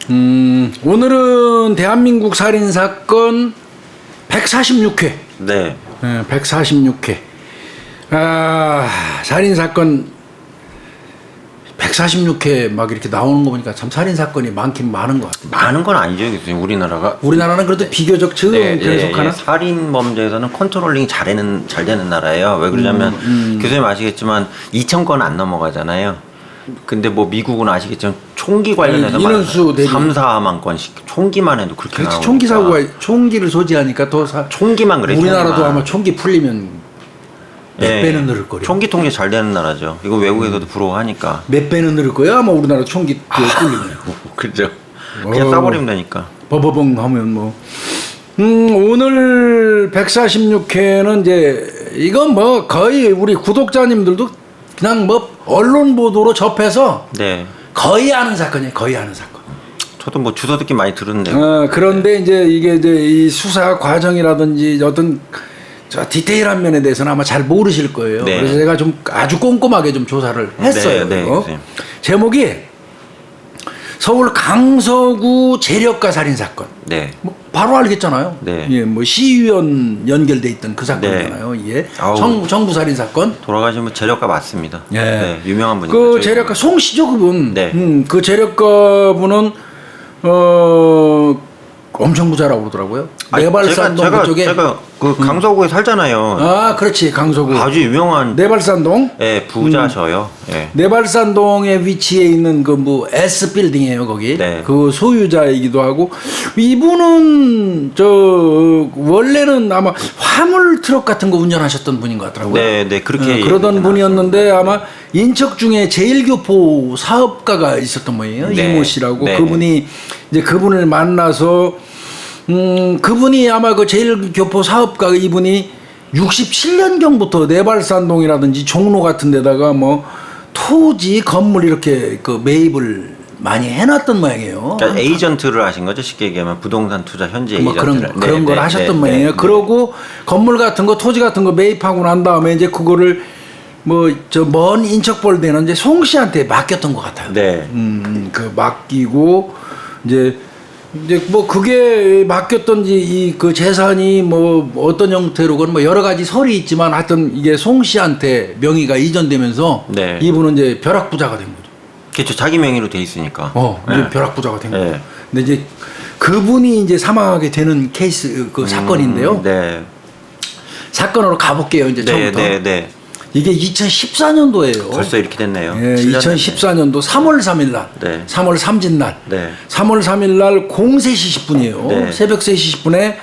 오늘은 대한민국 살인사건 146회. 네. 146회. 살인사건 146회 막 이렇게 나오는 거 보니까 참 살인사건이 많긴 많은 것 같아요. 많은 건 아니죠, 교수님. 우리나라가. 우리나라는 그래도 비교적 적은편에 속하나? 살인 범죄에서는 컨트롤링이 잘 되는 나라예요. 왜 그러냐면 교수님 아시겠지만 2,000건 안 넘어가잖아요. 근데 뭐 미국은 아시겠지만 총기 관련해서 인원수 대비 3, 4만 건씩 총기만 해도 그렇게 그렇지. 나오니까. 총기 사고가 총기를 소지하니까 더 총기만 그래. 우리나라도 총기만. 아마 총기 풀리면 몇 배는 늘을 거예요. 총기 통제 잘 되는 나라죠. 이거 외국에서도 부러워하니까. 몇 배는 늘을 거예요. 아마 우리나라 총기 풀리면. 그죠. 그냥 쏴버리면 되니까. 버버벙 하면 뭐. 오늘 146회는 이제 이건 뭐 거의 우리 구독자님들도 그냥 뭐 언론 보도로 접해서 네. 거의 아는 사건이에요. 거의 아는 사건. 저도 뭐 주워 듣기 많이 들었는데요. 그런데 이제 이게 이제 이 수사 과정이라든지 어떤 저 디테일한 면에 대해서는 아마 잘 모르실 거예요. 네. 그래서 제가 좀 아주 꼼꼼하게 좀 조사를 했어요. 네, 네, 제목이 서울 강서구 재력가 살인 사건. 네. 뭐 바로 알겠잖아요. 네. 예, 뭐 시의원 연결돼 있던 그 사건이잖아요. 예. 정부 살인 사건. 돌아가신 분 재력가 맞습니다. 예. 네, 유명한 분이죠. 그 재력가 송 씨죠, 그분. 네. 그 재력가 분은 엄청 부자라고 그러더라고요. 내발산동 그쪽에. 제가 그 강서구에 살잖아요. 아, 그렇지. 강서구. 아주 유명한 내발산동? 예, 부자셔요. 예. 내발산동에 위치해 있는 그 뭐 S 빌딩이에요, 거기. 네. 그 소유자이기도 하고 이분은 저 원래는 아마 화물 트럭 같은 거 운전하셨던 분인 것 같더라고요. 네, 네. 그렇게 그러던 분이었는데 아마 인척 중에 제일교포 사업가가 있었던 모양이에요. 네. 이모 씨라고. 네. 그분이 이제 그분을 만나서 그분이 아마 그 제일교포 사업가 이분이 67년경부터 내발산동이라든지 종로 같은 데다가 뭐 토지, 건물 이렇게 그 매입을 많이 해놨던 모양이에요. 그러니까 에이전트를 하신 거죠. 쉽게 얘기하면 부동산 투자 현지 뭐 에이전트를. 그런 걸 하셨던 모양이에요. 네. 그러고 건물 같은 거, 토지 같은 거 매입하고 난 다음에 이제 그거를 뭐 저 먼 인척벌대는 이제 송 씨한테 맡겼던 것 같아요. 네. 그 맡기고 이제 뭐 그게 맡겼던지 이 그 재산이 뭐 어떤 형태로건 뭐 여러 가지 설이 있지만 하여튼 이게 송 씨한테 명의가 이전되면서 네. 이분은 이제 벼락부자가 된 거죠. 그렇죠. 자기 명의로 돼 있으니까. 이제 네. 벼락부자가 된 거예요. 네. 근데 이제 그분이 이제 사망하게 되는 케이스 그 사건인데요. 네. 사건으로 가볼게요. 이제 처음부터. 네. 이게 2014년도예요. 벌써 이렇게 됐네요. 예, 2014년도 3월 3일 날. 네. 3월 3진 날. 네. 3월 3일 날 03시 10분이에요. 네. 새벽 3시 10분에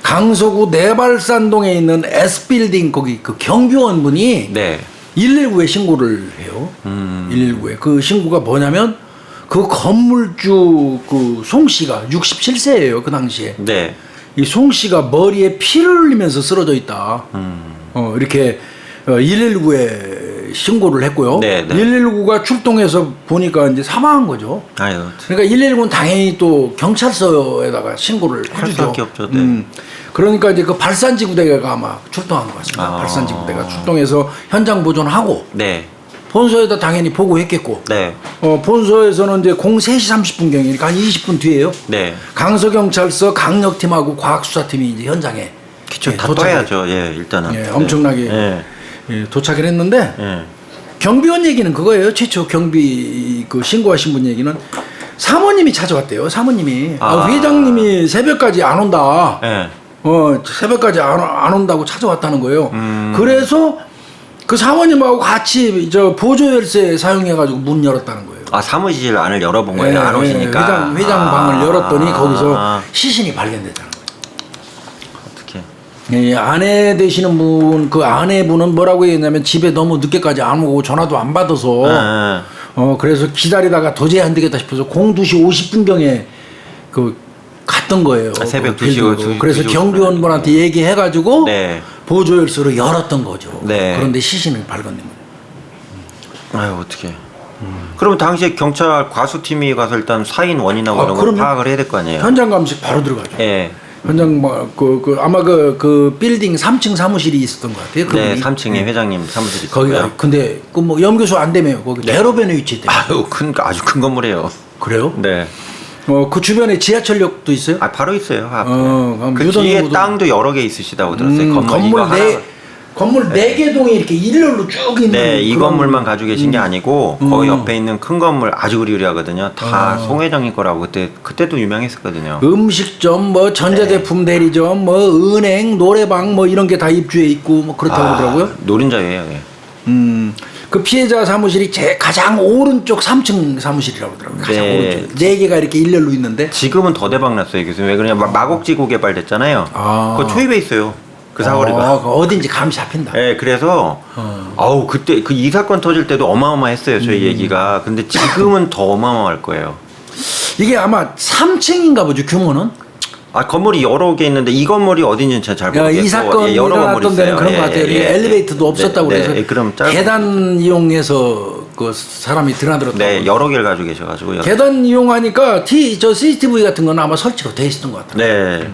강서구 내발산동에 있는 S빌딩 거기 그 경비원 분이 네. 119에 신고를 해요. 119에. 그 신고가 뭐냐면 그 건물주 그 송 씨가 67세예요. 그 당시에. 네. 이 송 씨가 머리에 피를 흘리면서 쓰러져 있다. 이렇게 119에 신고를 했고요. 네, 네. 119가 출동해서 보니까 이제 사망한 거죠. 아유. 그러니까 119는 당연히 또 경찰서에다가 신고를 할 해주죠. 수밖에 없죠. 네. 그러니까 이제 그 발산지구대가 아마 출동한 것 같습니다. 발산지구대가 출동해서 현장 보존하고 네. 본서에다 당연히 보고했겠고. 네. 본서에서는 이제 03시 30분 경이니까 한 20분 뒤에요. 네. 강서경찰서 강력팀하고 과학수사팀이 이제 현장에 그쵸. 다 떠야죠. 예, 일단은. 예, 엄청나게 네. 예, 도착을 했는데 네. 경비원 얘기는 그거예요. 최초 경비 그 신고하신 분 얘기는 사모님이 찾아왔대요. 사모님이 회장님이 새벽까지 안 온다. 네. 새벽까지 안 온다고 찾아왔다는 거예요. 그래서 그 사모님하고 같이 저 보조 열쇠 사용해가지고 문 열었다는 거예요. 아, 사무실 안을 열어본 거예요. 안 오시니까. 회장 방을 열었더니 거기서 시신이 발견됐다는 거예요. 어떻게? 예, 아내 되시는 분, 그 아내분은 뭐라고 했냐면 집에 너무 늦게까지 안 오고 전화도 안 받아서 그래서 기다리다가 도저히 안 되겠다 싶어서 02시 50분경에 그 갔던 거예요. 새벽 그 2시. 그래서 경비원분한테 얘기해가지고 네. 보조 열쇠로 열었던 거죠. 네. 그런데 시신을 발견된 거예요. 아유, 어떻게? 그러면 당시에 경찰 과수팀이 가서 일단 사인 원인하고 이런 걸 파악을 해야 될 거 아니에요? 현장 감식 바로 들어가죠. 예. 현장 아마 그 빌딩 3층 사무실이 있었던 것 같아요. 네, 그분이. 3층에 회장님 사무실이 거기가 있어요. 근데 그 뭐 연교소 안 되면 거기 대로변에 위치했대요. 아주 큰 건물이에요. 그래요? 네. 그 주변에 지하철역도 있어요? 아 바로 있어요. 앞에. 그럼 그 유동인구도- 뒤에 땅도 여러 개 있으시다고 들었어요. 건물 이거 네 건물 네 개 동이 이렇게 일렬로 쭉 있는. 네, 이 그런- 건물만 가지고 계신 게 아니고 거기 옆에 있는 큰 건물 아주 그리우리하거든요. 다 송회장님 거라고 그때도 유명했었거든요. 음식점, 뭐 전자제품 대리점, 뭐 은행, 노래방 뭐 이런 게 다 입주해 있고 뭐 그렇다고 그러더라고요. 노른자예요. 예. 그 피해자 사무실이 가장 오른쪽 3층 사무실이라고 그러더라고요. 가장 네. 오른쪽. 네 개가 이렇게 일렬로 있는데. 지금은 더 대박 났어요. 교수님. 왜 그러냐? 마곡지구 개발됐잖아요. 그거 초입에 있어요. 그 사거리가. 어딘지 감이 잡힌다. 네, 그래서 아우 그때 그 이 사건 터질 때도 어마어마했어요. 저희 얘기가. 근데 지금은 더 어마어마할 거예요. 이게 아마 3층인가 보죠, 규모는? 아 건물이 여러 개 있는데 이 건물이 어딘지는 잘 모르겠고 이 사건이 여러 건물이 일어났던 데는 있어요. 그런 것 같아요. 이게 엘리베이터도 없었다고 네, 그래서 네, 그럼 짧고 계단 이용해서 그 사람이 드나들었다고. 네 여러 개를 가지고 계셔가지고 계단 이용하니까 저 CCTV 같은 건 아마 설치가 돼 있었던 것 같아요. 네.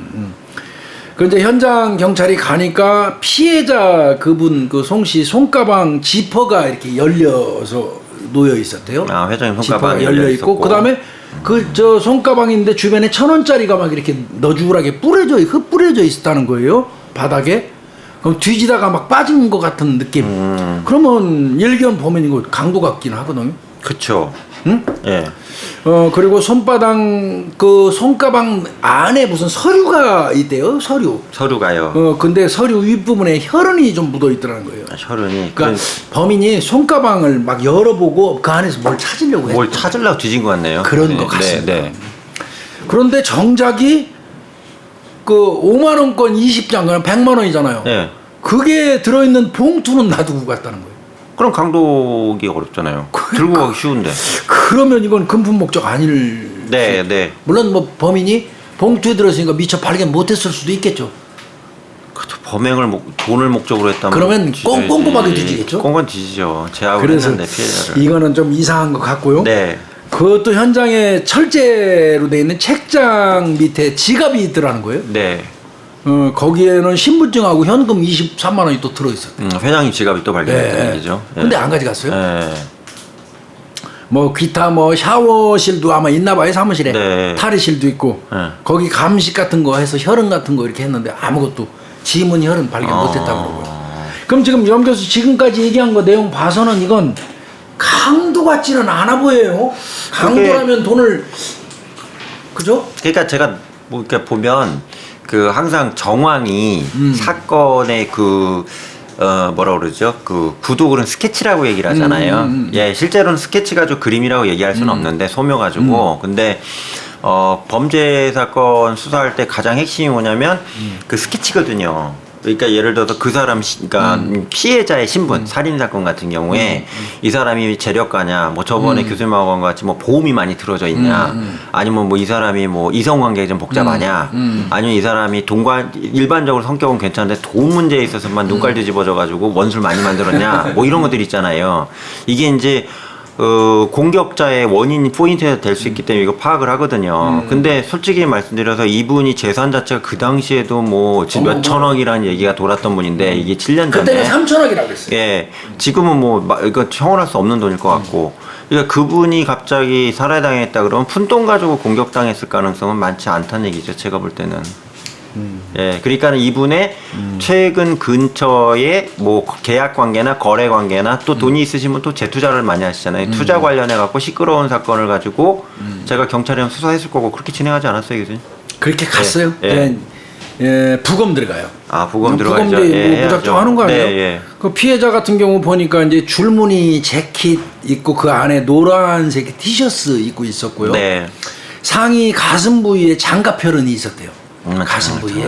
그런데 현장 경찰이 가니까 피해자 그분 그 송씨 손가방 지퍼가 이렇게 열려서 놓여 있었대요. 아 회장님 지퍼가 손가방이 열려 있고 그다음에 그 저 손가방인데 주변에 1,000원짜리가 막 이렇게 너주울하게 흩뿌려져 있었다는 거예요. 바닥에. 그럼 뒤지다가 막 빠진 것 같은 느낌. 그러면 일견 보면 이거 강도 같긴 하거든요. 그쵸. 응? 예. 그리고 그 손가방 안에 무슨 서류가 있대요. 서류가요. 근데 서류 윗부분에 혈흔이 좀 묻어 있더라는 거예요. 혈흔이. 그러니까 범인이 손가방을 막 열어보고 그 안에서 뭘 찾으려고 했어요. 뭘 찾으려고 뒤진 것 같네요. 그런 것 같습니다. 네. 그런데 정작이 그 5만 원권 20장, 그럼 100만 원이잖아요. 네. 그게 들어있는 봉투는 놔두고 갔다는 거예요. 그럼 강도기 어렵잖아요. 들고 가기 쉬운데. 그러면 이건 금품 목적 아닐. 네. 물론 뭐 범인이 봉투에 들어있으니까 미처 발견 못했을 수도 있겠죠. 그것도 범행을 돈을 목적으로 했다면 그러면 뒤져야지. 꼼꼼하게 뒤지겠죠? 꼼꼼 뒤지죠. 제압을 그래서 했는데 피해자를. 이거는 좀 이상한 것 같고요. 네. 그것도 현장에 철제로 돼 있는 책장 밑에 지갑이 있더라는 거예요. 네. 거기에는 신분증하고 현금 23만 원이 또 들어있었대요. 회장님 지갑이 또 발견됐다는 얘기죠. 근데 안 가져갔어요. 네. 뭐 기타 뭐 샤워실도 아마 있나 봐요, 사무실에. 네. 탈의실도 있고. 네. 거기 감식 같은 거 해서 혈흔 같은 거 이렇게 했는데 아무것도 지문 혈흔 발견 못했다고 그러고요. 그럼 지금 염 교수 지금까지 얘기한 거 내용 봐서는 이건 강도 같지는 않아 보여요. 강도라면 돈을, 그죠? 그러니까 제가 뭐 이렇게 보면 그 항상 정황이 사건의 뭐라 그러죠? 그 구도글은 스케치라고 얘기를 하잖아요. 예, 실제로는 스케치 가지고 그림이라고 얘기할 수는 없는데 소묘 가지고. 근데 범죄 사건 수사할 때 가장 핵심이 뭐냐면 그 스케치거든요. 그러니까 예를 들어서 그 사람 그러니까 피해자의 신분, 살인 사건 같은 경우에 이 사람이 재력가냐, 뭐 저번에 교수님하고 한 것 같이 뭐 보험이 많이 들어져 있냐, 아니면 뭐 이 사람이 뭐 이성 관계가 좀 복잡하냐, 아니면 이 사람이 일반적으로 성격은 괜찮은데 돈 문제에 있어서만 눈깔 뒤집어져 가지고 원수를 많이 만들었냐, 뭐 이런 것들 있잖아요. 이게 이제 공격자의 원인 포인트가 될 수 있기 때문에 이거 파악을 하거든요. 근데 솔직히 말씀드려서 이분이 재산 자체가 그 당시에도 뭐 몇 천억이라는 얘기가 돌았던 분인데 이게 7년 전에. 그때는 3천억이라고 그랬어요. 예. 지금은 뭐 이거 형언할 수 없는 돈일 것 같고. 그러니까 그분이 갑자기 살해당했다 그러면 푼돈 가지고 공격당했을 가능성은 많지 않다는 얘기죠. 제가 볼 때는. 예, 그러니까 이분의 최근 근처에 뭐 계약 관계나 거래 관계나 또 돈이 있으시면 또 재투자를 많이 하시잖아요. 투자 관련해 갖고 시끄러운 사건을 가지고 제가 경찰이랑 수사했을 거고 그렇게 진행하지 않았어요, 교수님? 그렇게 갔어요. 예. 부검 들어가요. 아, 부검 들어가죠. 부검도 예, 무작정 하는 거 아니에요? 네, 예. 그 피해자 같은 경우 보니까 이제 줄무늬 재킷 입고 그 안에 노란색 티셔츠 입고 있었고요. 네. 상의 가슴 부위에 장갑 혈흔이 있었대요. 가슴 부위에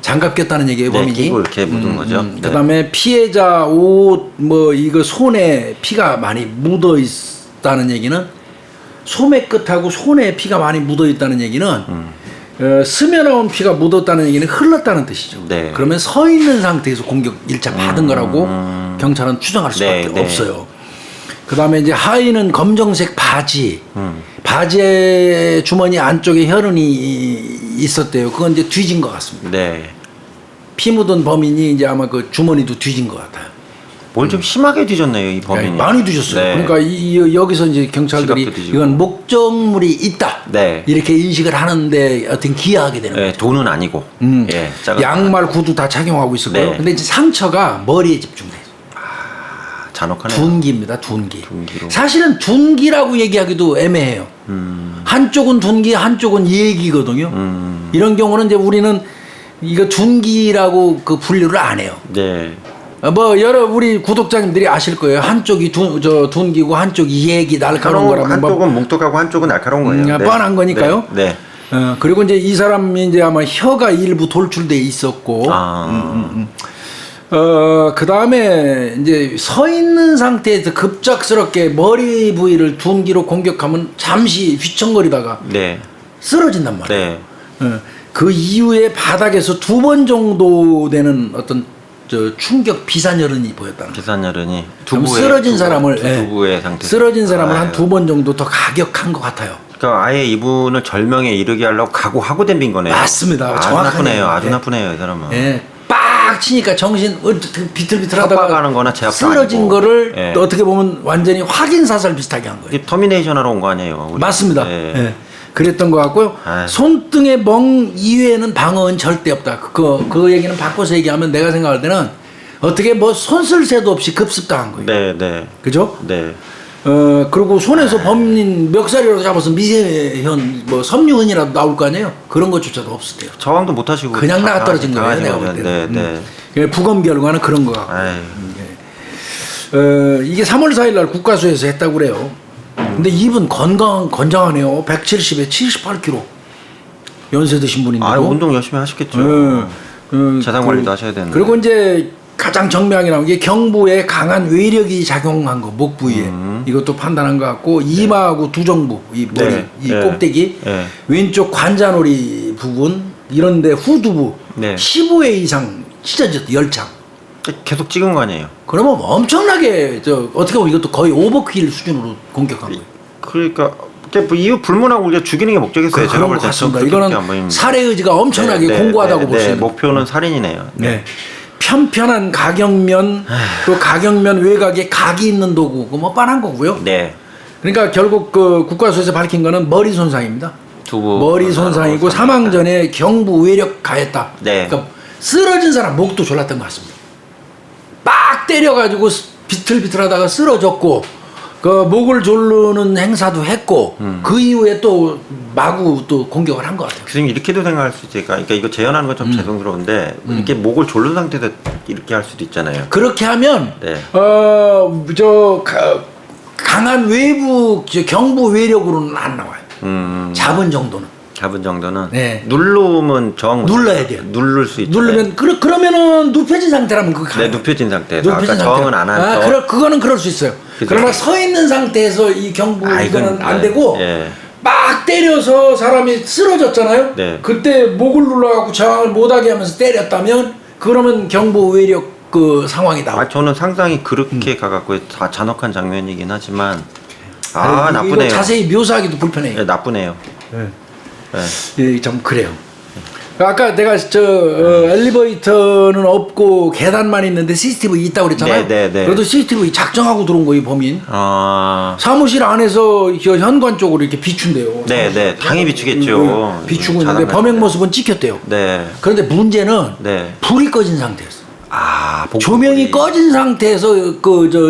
장갑 꼈다는 얘기예요, 네, 범인이. 끼고 이렇게 묻은 거죠. 네. 그다음에 피해자 옷 뭐 이거 손에 피가 많이 묻어 있다는 얘기는 소매 끝하고 손에 피가 많이 묻어 있다는 얘기는 스며나온 피가 묻었다는 얘기는 흘렀다는 뜻이죠. 네. 그러면 서 있는 상태에서 공격 1차 받은 거라고 경찰은 추정할 수밖에 네. 없어요. 그다음에 이제 하의는 검정색 바지, 바지의 주머니 안쪽에 혈흔이 있었대요. 그건 이제 뒤진 것 같습니다. 네. 피 묻은 범인이 이제 아마 그 주머니도 뒤진 것 같아요. 뭘 좀 심하게 뒤졌네요, 이 범인이. 많이 뒤졌어요. 네. 그러니까 여기서 이제 경찰들이 지갑도 뒤지고. 이건 목적물이 있다. 네. 이렇게 인식을 하는데 어떤 기여하게 되는 거예요. 돈은 아니고. 예, 양말, 구두 다 착용하고 있을 거예요. 네. 근데 이제 상처가 머리에 집중돼요. 잔혹하네요. 둔기입니다. 둔기. 둔기로. 사실은 둔기라고 얘기하기도 애매해요. 한쪽은 둔기, 한쪽은 예기거든요. 이런 경우는 이제 우리는 이거 둔기라고 그 분류를 안 해요. 네. 뭐 여러 우리 구독자님들이 아실 거예요. 한쪽이 둔기고 한쪽이 예기 날카로운 거라면 한쪽은 뭉툭하고 한쪽은 날카로운 거예요. 뻔한 거니까요. 네. 그리고 이제 이 사람이 이제 아마 혀가 일부 돌출돼 있었고, 그 다음에 이제 서 있는 상태에서 급작스럽게 머리 부위를 둔기로 공격하면 잠시 휘청거리다가 네. 쓰러진단 말이에요. 네. 그 이후에 바닥에서 2번 정도 되는 어떤 충격 비산혈흔이 보였다는 거예요. 비산혈흔이 쓰러진 사람을 두부의 상태. 쓰러진 사람을 한 2번 정도 더 가격한 것 같아요. 그러니까 아예 이분을 절명에 이르게 하려고 각오하고 덤빈 거네요. 맞습니다. 아주 정확하네요. 나쁘네요. 아주 예. 나쁘네요, 이 사람은. 예. 빡 치니까 정신 비틀비틀하다가 협박하는 거나 제압도 쓰러진 아니고. 거를 예. 어떻게 보면 완전히 확인 사살 비슷하게 한 거예요. 이게 터미네이션 하러 온 거 아니에요? 우리? 맞습니다. 예. 예. 그랬던 것 같고요. 아유. 손등의 멍 이외에는 방어는 절대 없다. 그 얘기는 바꿔서 얘기하면 내가 생각할 때는 어떻게 뭐 손쓸 새도 없이 급습당한 거예요. 네, 네. 그죠? 네. 그리고 손에서 범인 멱살이라도 잡아서 미세현 뭐 섬유흔이라도 나올 거 아니에요. 그런 것조차도 없을 때요. 저항도 못 하시고 그냥 나가 떨어진 거예요. 내가 볼 네, 때는. 네. 부검 결과는 그런 거 같고. 아유. 이게 3월 4일 날 국가수에서 했다고 그래요. 근데 이분 건장하네요. 170에 78kg. 연세 드신 분인데. 아, 운동 열심히 하셨겠죠. 재산 관리도 하셔야 되는데. 그리고 이제 가장 정명이 나온 게 경부에 강한 외력이 작용한 거, 목 부위에. 이것도 판단한 것 같고, 이마하고 두정부, 이 머리, 네. 이 네. 꼭대기, 네. 왼쪽 관자놀이 부분, 이런데 후두부, 네. 15회 이상 찢어졌다, 열창. 계속 찍은 거 아니에요? 그러면 엄청나게 어떻게 보면 이것도 거의 오버킬 수준으로 공격한 거예요. 그러니까 이거 불문하고 우리가 죽이는 게 목적이었어요. 그런 것 같습니다. 이거는 살해 의지가 엄청나게 공고하다고 볼 수 있는. 목표는 살인이네요. 네. 편편한 가경면 또 가경면 외곽에 각이 있는 도구 뭐 뻔한 거고요. 네. 그러니까 결국 그 국가수에서 밝힌 거는 머리 손상입니다. 두부 머리 손상이고 사망 전에 경부 외력 가했다. 네. 그러니까 쓰러진 사람 목도 졸랐던 것 같습니다. 빡 때려가지고 비틀비틀하다가 쓰러졌고 그 목을 조르는 행사도 했고 그 이후에 또 마구 또 공격을 한 것 같아요. 교수님 이렇게도 생각할 수 있을까? 그러니까 이거 재현하는 건 좀 죄송스러운데 이렇게 목을 졸른 상태에서 이렇게 할 수도 있잖아요. 그렇게 하면 네. 강한 외부 경부 외력으로는 안 나와요. 잡은 정도는. 잡은 정도는 네. 누르면 저항 못 눌러야 해요. 돼요. 누를 수 있죠. 누르면 그러면은 눕혀진 상태라면 그거 가요. 네, 눕혀진 상태에서 아까 저항은 안 하죠. 그거는 그럴 수 있어요. 그죠? 그러나 서 있는 상태에서 이 경부 이거는 안 되고 예. 막 때려서 사람이 쓰러졌잖아요. 네. 그때 목을 눌러갖고 저항을 못하게 하면서 때렸다면 그러면 경부 외력 그 상황이 나와. 아 저는 상상이 그렇게 가갖고 다 잔혹한 장면이긴 하지만 이거 나쁘네요. 자세히 묘사하기도 불편해요. 네, 나쁘네요. 네. 좀 그래요. 아까 내가 엘리베이터는 없고 계단만 있는데 CCTV 있다고 그랬잖아요. 네. 그래도 CCTV 작정하고 들어온 거예요, 범인. 아, 사무실 안에서 현관 쪽으로 이렇게 비춘대요. 네, 당연히 비추겠죠. 비추고 있는데 자랑할 범행 때. 모습은 찍혔대요. 네. 그런데 문제는 네. 불이 꺼진 상태였어. 조명이 복불이. 꺼진 상태에서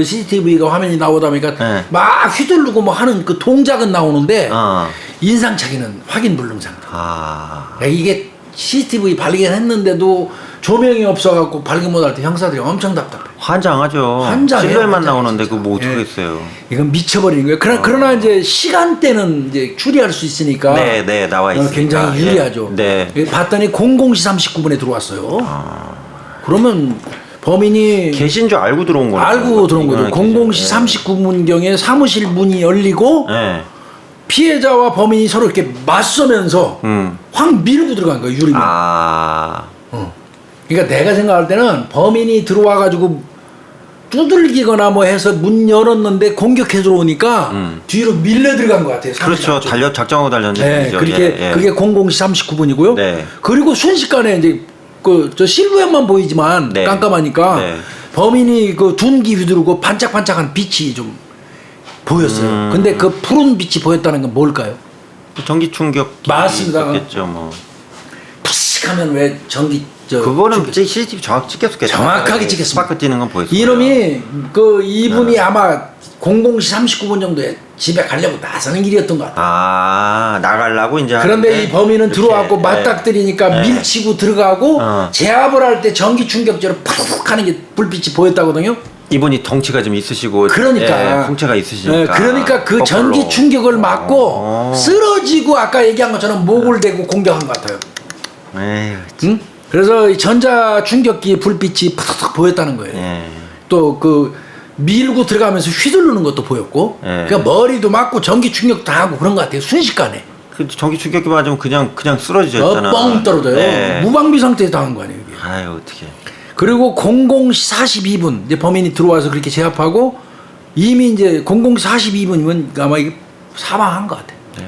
CCTV가 화면이 나오다 보니까 네. 막 휘둘르고 뭐 하는 그 동작은 나오는데 인상착의는 확인 불능 상태. 이게 CCTV 발견했는데도 조명이 없어갖고 발견 못할 때 형사들이 엄청 답답해. 환장하죠. 환장해요, 실루엣만 환장해, 나오는데 진짜. 그거 뭐 어떡하겠어요. 이건 미쳐버리는 거예요. 그러나 이제 시간대는 이제 추리할 수 있으니까 네, 나와 있으니까. 굉장히 유리하죠. 네. 봤더니 00시 39분에 들어왔어요. 그러면 범인이 계신 줄 알고 들어온 거예요. 알고 들어온 거죠. 00시 39분경에 사무실 문이 열리고 네. 피해자와 범인이 서로 이렇게 맞서면서 확 밀고 들어간 거예요. 유리문. 그러니까 내가 생각할 때는 범인이 들어와가지고 두들기거나 뭐 해서 문 열었는데 공격해 들어오니까 뒤로 밀려 들어간 것 같아요. 그렇죠. 작정하고 달렸는 네, 얘기죠. 그게 00시 39분이고요. 네. 그리고 순식간에 이제 저 실루엣만 보이지만 깜깜하니까 네. 범인이 그 둔기 휘두르고 반짝반짝한 빛이 좀 보였어요. 근데 그 푸른 빛이 보였다는 건 뭘까요? 전기 충격 맞습니다. 있겠죠, 뭐. 푸식하면 왜 전기 그거는 CCTV 정확히 찍혔겠죠. 정확하게 찍혔습니다. 스파크 뛰는 건 보였어요. 이놈이 그 이분이 아마 00시 39분 정도에 집에 가려고 나서는 길이었던 것 같아요. 아, 나가려고 이제. 그런데 하는데 이 범인은 이렇게, 들어와고 맞닥뜨리니까 네. 밀치고 들어가고 제압을 할 때 전기 충격제로 팍 하는 게 불빛이 보였다거든요. 이분이 덩치가 좀 있으시고, 그러니까 풍채가 있으시니까. 그러니까 그 거꾸로. 전기 충격을 맞고 쓰러지고 아까 얘기한 것처럼 목을 대고 공격한 것 같아요. 에휴, 응? 그래서 이 전자 충격기 불빛이 팍 보였다는 거예요. 예. 또 그 밀고 들어가면서 휘두르는 것도 보였고, 예. 그러니까 머리도 맞고 전기 충격 다 하고 그런 것 같아요. 순식간에 그 전기 충격기 맞으면 그냥 쓰러지죠. 있잖아. 뻥 떨어져요. 네. 무방비 상태에서 당한 거 아니에요. 이게. 아유, 어떻게. 그리고 00시 42분 이제 범인이 들어와서 그렇게 제압하고 이미 이제 00시 42분이면 아마 이게 사망한 것 같아요. 네.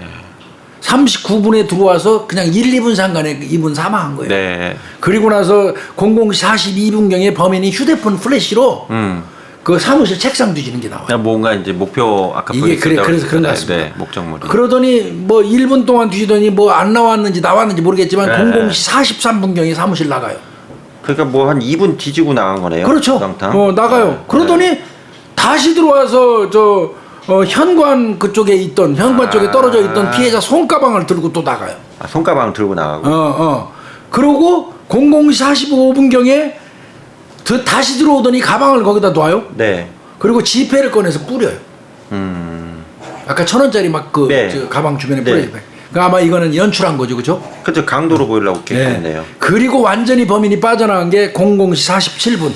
39분에 들어와서 그냥 1, 2분 상간에 이분 사망한 거예요. 네. 그리고 나서 00시 42분경에 범인이 휴대폰 플래시로 그 사무실 책상 뒤지는 게 나와요. 그냥 뭔가 이제 목표 아까 이게 그래, 보여줬다고 그래서 그런 것 그랬잖아요. 같습니다. 네, 목적물이. 그러더니 뭐 1분 동안 뒤지더니 뭐 안 나왔는지 나왔는지 모르겠지만 네. 00시 43분경에 사무실 나가요. 그러니까 뭐 한 2분 뒤지고 나간 거네요. 그렇죠. 탕탕. 나가요. 네. 그러더니 다시 들어와서 현관 그쪽에 있던 현관 쪽에 떨어져 있던 피해자 손가방을 들고 또 나가요. 아, 손가방 들고 나가고. 그러고 00시 45분경에 다시 들어오더니 가방을 거기다 놔요. 네. 그리고 지폐를 꺼내서 뿌려요. 아까 1,000원짜리 막 네. 저 가방 주변에 네. 뿌려요. 그러니까 아마 이거는 연출한 거죠, 그죠? 그죠, 강도로 보이려고 했겠네요. 그리고 완전히 범인이 빠져나간 게 00시 47분.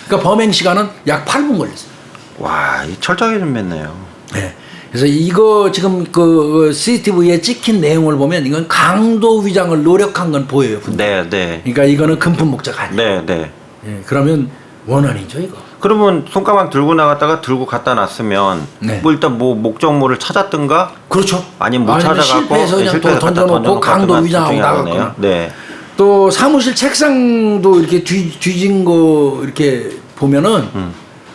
그러니까 범행 시간은 약 8분 걸렸어요. 와, 이 철저하게 좀 맸네요. 네. 그래서 이거 지금 그 CCTV에 찍힌 내용을 보면 이건 강도 위장을 노력한 건 보여요. 네, 네. 그러니까 이거는 금품 목적 아니에요. 네, 네. 예, 그러면 원한이죠, 이거. 그러면 손가방 들고 나갔다가 들고 갖다 놨으면 네. 뭐 일단 뭐 목적물을 찾았든가 그렇죠. 아니면 못 아니면 찾아갖고 실패해서 그냥 또 실패해서 갖다 던져놓고 강도 던져놓고 위장하고 둘 중에 하나네요. 나갔거나. 네. 또 사무실 책상도 이렇게 뒤진 거 이렇게 보면은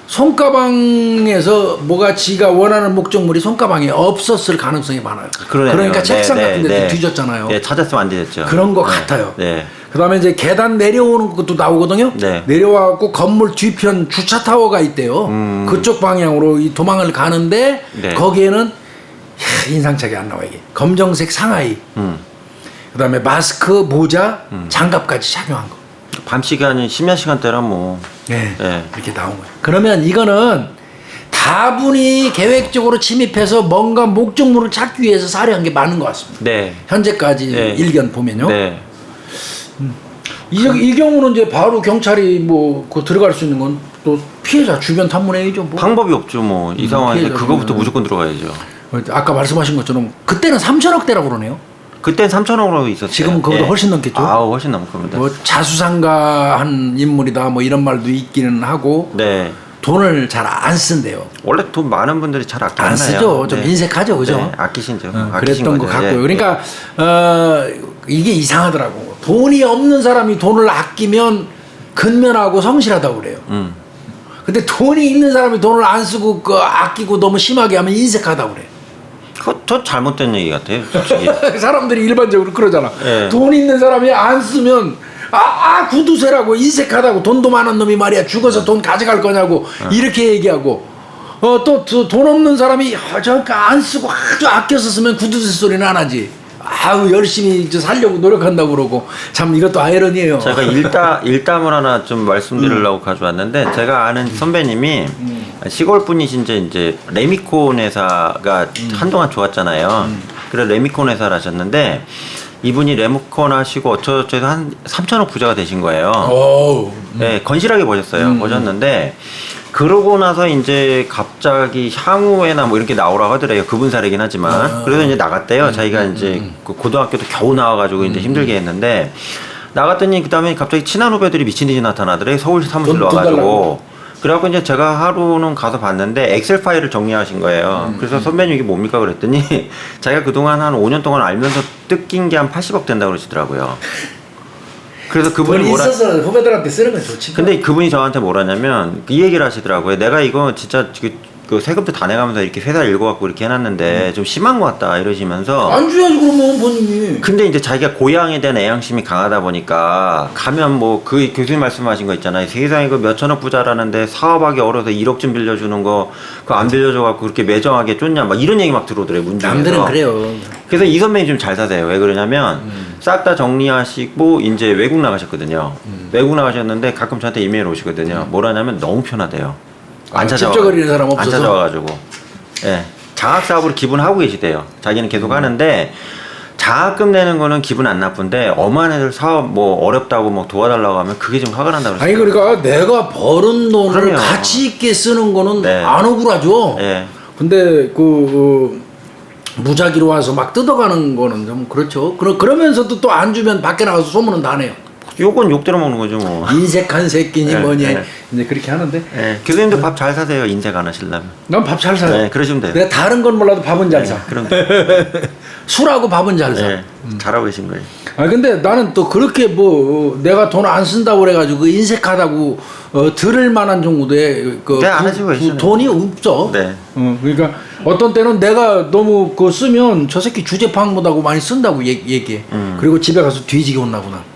손가방에서 뭐가 지가 원하는 목적물이 손가방에 없었을 가능성이 많아요. 그러네요. 그러니까 책상 네, 같은 데 네. 뒤졌잖아요. 네, 찾았으면 안 되겠죠. 그런 거 네. 같아요. 네. 그다음에 이제 계단 내려오는 것도 나오거든요. 네. 내려와갖고 건물 뒤편 주차 타워가 있대요. 그쪽 방향으로 이 도망을 가는데 네. 거기에는 인상착이 안 나와 이게 검정색 상하이, 그다음에 마스크, 모자, 장갑까지 착용한 거. 밤 시간이 심야 시간대라 뭐. 네. 네. 이렇게 나온 거예요. 그러면 이거는 다분히 계획적으로 침입해서 뭔가 목적물을 찾기 위해서 살해한 게 맞는 것 같습니다. 네. 현재까지 네. 일견 보면요. 네. 이 경우는 이제 바로 경찰이 뭐 그 들어갈 수 있는 건 또 피해자 주변 탐문회의죠. 뭐. 방법이 없죠 뭐. 이 상황에서 피해자 그거부터 주변은. 무조건 들어가야죠. 아까 말씀하신 것처럼 그때는 3천억대라고 그러네요. 그땐 3천억으로 있었어요. 지금은 그보다 훨씬 넘겠죠? 훨씬 넘을 겁니다. 뭐 자수상가한 인물이다 뭐 이런 말도 있기는 하고 네. 돈을 잘 안 쓴대요. 원래 돈 많은 분들이 잘 아끼잖아요. 안 쓰죠. 좀 네. 인색하죠, 그죠? 네, 아끼신죠. 그랬던 것 같고요. 예. 그러니까 이게 이상하더라고. 돈이 없는 사람이 돈을 아끼면 근면하고 성실하다고 그래요. 근데 돈이 있는 사람이 돈을 안 쓰고 아끼고 너무 심하게 하면 인색하다고 그래요. 저 잘못된 얘기 같아요, 솔직히. 사람들이 일반적으로 그러잖아. 네. 돈 있는 사람이 안 쓰면 구두쇠라고 인색하다고 돈도 많은 놈이 말이야 죽어서 돈 가져갈 거냐고 이렇게 얘기하고 또 돈 없는 사람이 저니까 안 쓰고 아주 아껴서 쓰면 구두쇠 소리는 안 하지. 아우 열심히 살려고 노력한다고 그러고 참 이것도 아이러니예요. 제가 일담을 하나 좀 말씀드리려고 가져왔는데 제가 아는 선배님이 시골 분이신데 이제 레미콘 회사가 한동안 좋았잖아요. 그래서 레미콘 회사를 하셨는데 이분이 레미콘 하시고 어쩌고저쩌고 한 3천억 부자가 되신 거예요. 오. 네, 건실하게 버셨어요. 버셨는데 그러고 나서 이제 갑자기 향후에나 뭐 이렇게 나오라고 하더래요. 그분 사례긴 하지만. 그래서 이제 나갔대요. 자기가 이제 그 고등학교도 겨우 나와가지고 이제 힘들게 했는데 나갔더니 그 다음에 갑자기 친한 후배들이 미친 듯이 나타나더래요. 서울 사무실로 돈 와가지고. 달라고. 그래갖고 이제 제가 하루는 가서 봤는데 엑셀 파일을 정리하신 거예요. 그래서 선배님 이게 뭡니까 그랬더니 자기가 그동안 한 5년 동안 알면서 뜯긴 게 한 80억 된다고 그러시더라고요. 그래서 그분이 돈이 뭐라 있어서 후배들한테 쓰는 건 좋지. 근데 그분이 저한테 뭐라냐면 이 얘기를 하시더라고요. 내가 이거 진짜 그 세금도 다 내가면서 이렇게 회사 읽어갖고 이렇게 해놨는데 좀 심한 것 같다 이러시면서 안 줘야지 그러면 본인이. 근데 이제 자기가 고향에 대한 애양심이 강하다 보니까 가면 뭐 그 교수님 말씀하신 거 있잖아요. 세상에 그 몇천억 부자라는데 사업하기 어려서 1억 좀 빌려주는 거 그거 안 빌려줘갖고 그렇게 매정하게 쫓냐 막 이런 얘기 막 들어오더래요. 문중에서. 남들은 그래요. 그래서 이 선배님 좀 잘 사세요. 왜 그러냐면 싹 다 정리하시고 이제 외국 나가셨거든요. 외국 나가셨는데 가끔 저한테 이메일 오시거든요. 뭐라냐면 너무 편하대요. 안 찾아와. 찝쩍거리는 사람 안 없어서. 찾아와가지고. 예. 장학 사업으로 기부하고 계시대요. 자기는 계속 하는데 장학금 내는 거는 기분 안 나쁜데 엄한 애들 사업 뭐 어렵다고 뭐 도와달라고 하면 그게 좀 화가 난다고 아니 그러니까 내가 버는 돈을 그럼요. 가치 있게 쓰는 거는 네. 안 억울하죠. 예. 근데 무작위로 와서 막 뜯어가는 거는 좀 그렇죠. 그러면서도 또 안 주면 밖에 나가서 소문은 다 내요. 요건 욕대로 먹는 거죠 뭐. 인색한 새끼니 네, 뭐니 네. 이제 그렇게 하는데 예. 교수님도 밥 잘 사세요. 인색 안 하시려면. 난 밥 잘 사. 네, 그러시면 돼요. 내가 다른 건 몰라도 밥은 잘 사. 그럼 술하고 밥은 잘 사. 예. 잘하고 계신 거예요. 아 근데 나는 또 그렇게 뭐 내가 돈 안 쓴다고 그래가지고 그 인색하다고 들을 만한 정도의 네, 안 하시고 계시잖아요. 돈이 없죠. 네. 그러니까 어떤 때는 내가 너무 그거 쓰면 저 새끼 주제파악못하고 많이 쓴다고 얘기해. 그리고 집에 가서 뒤지게 혼나구나.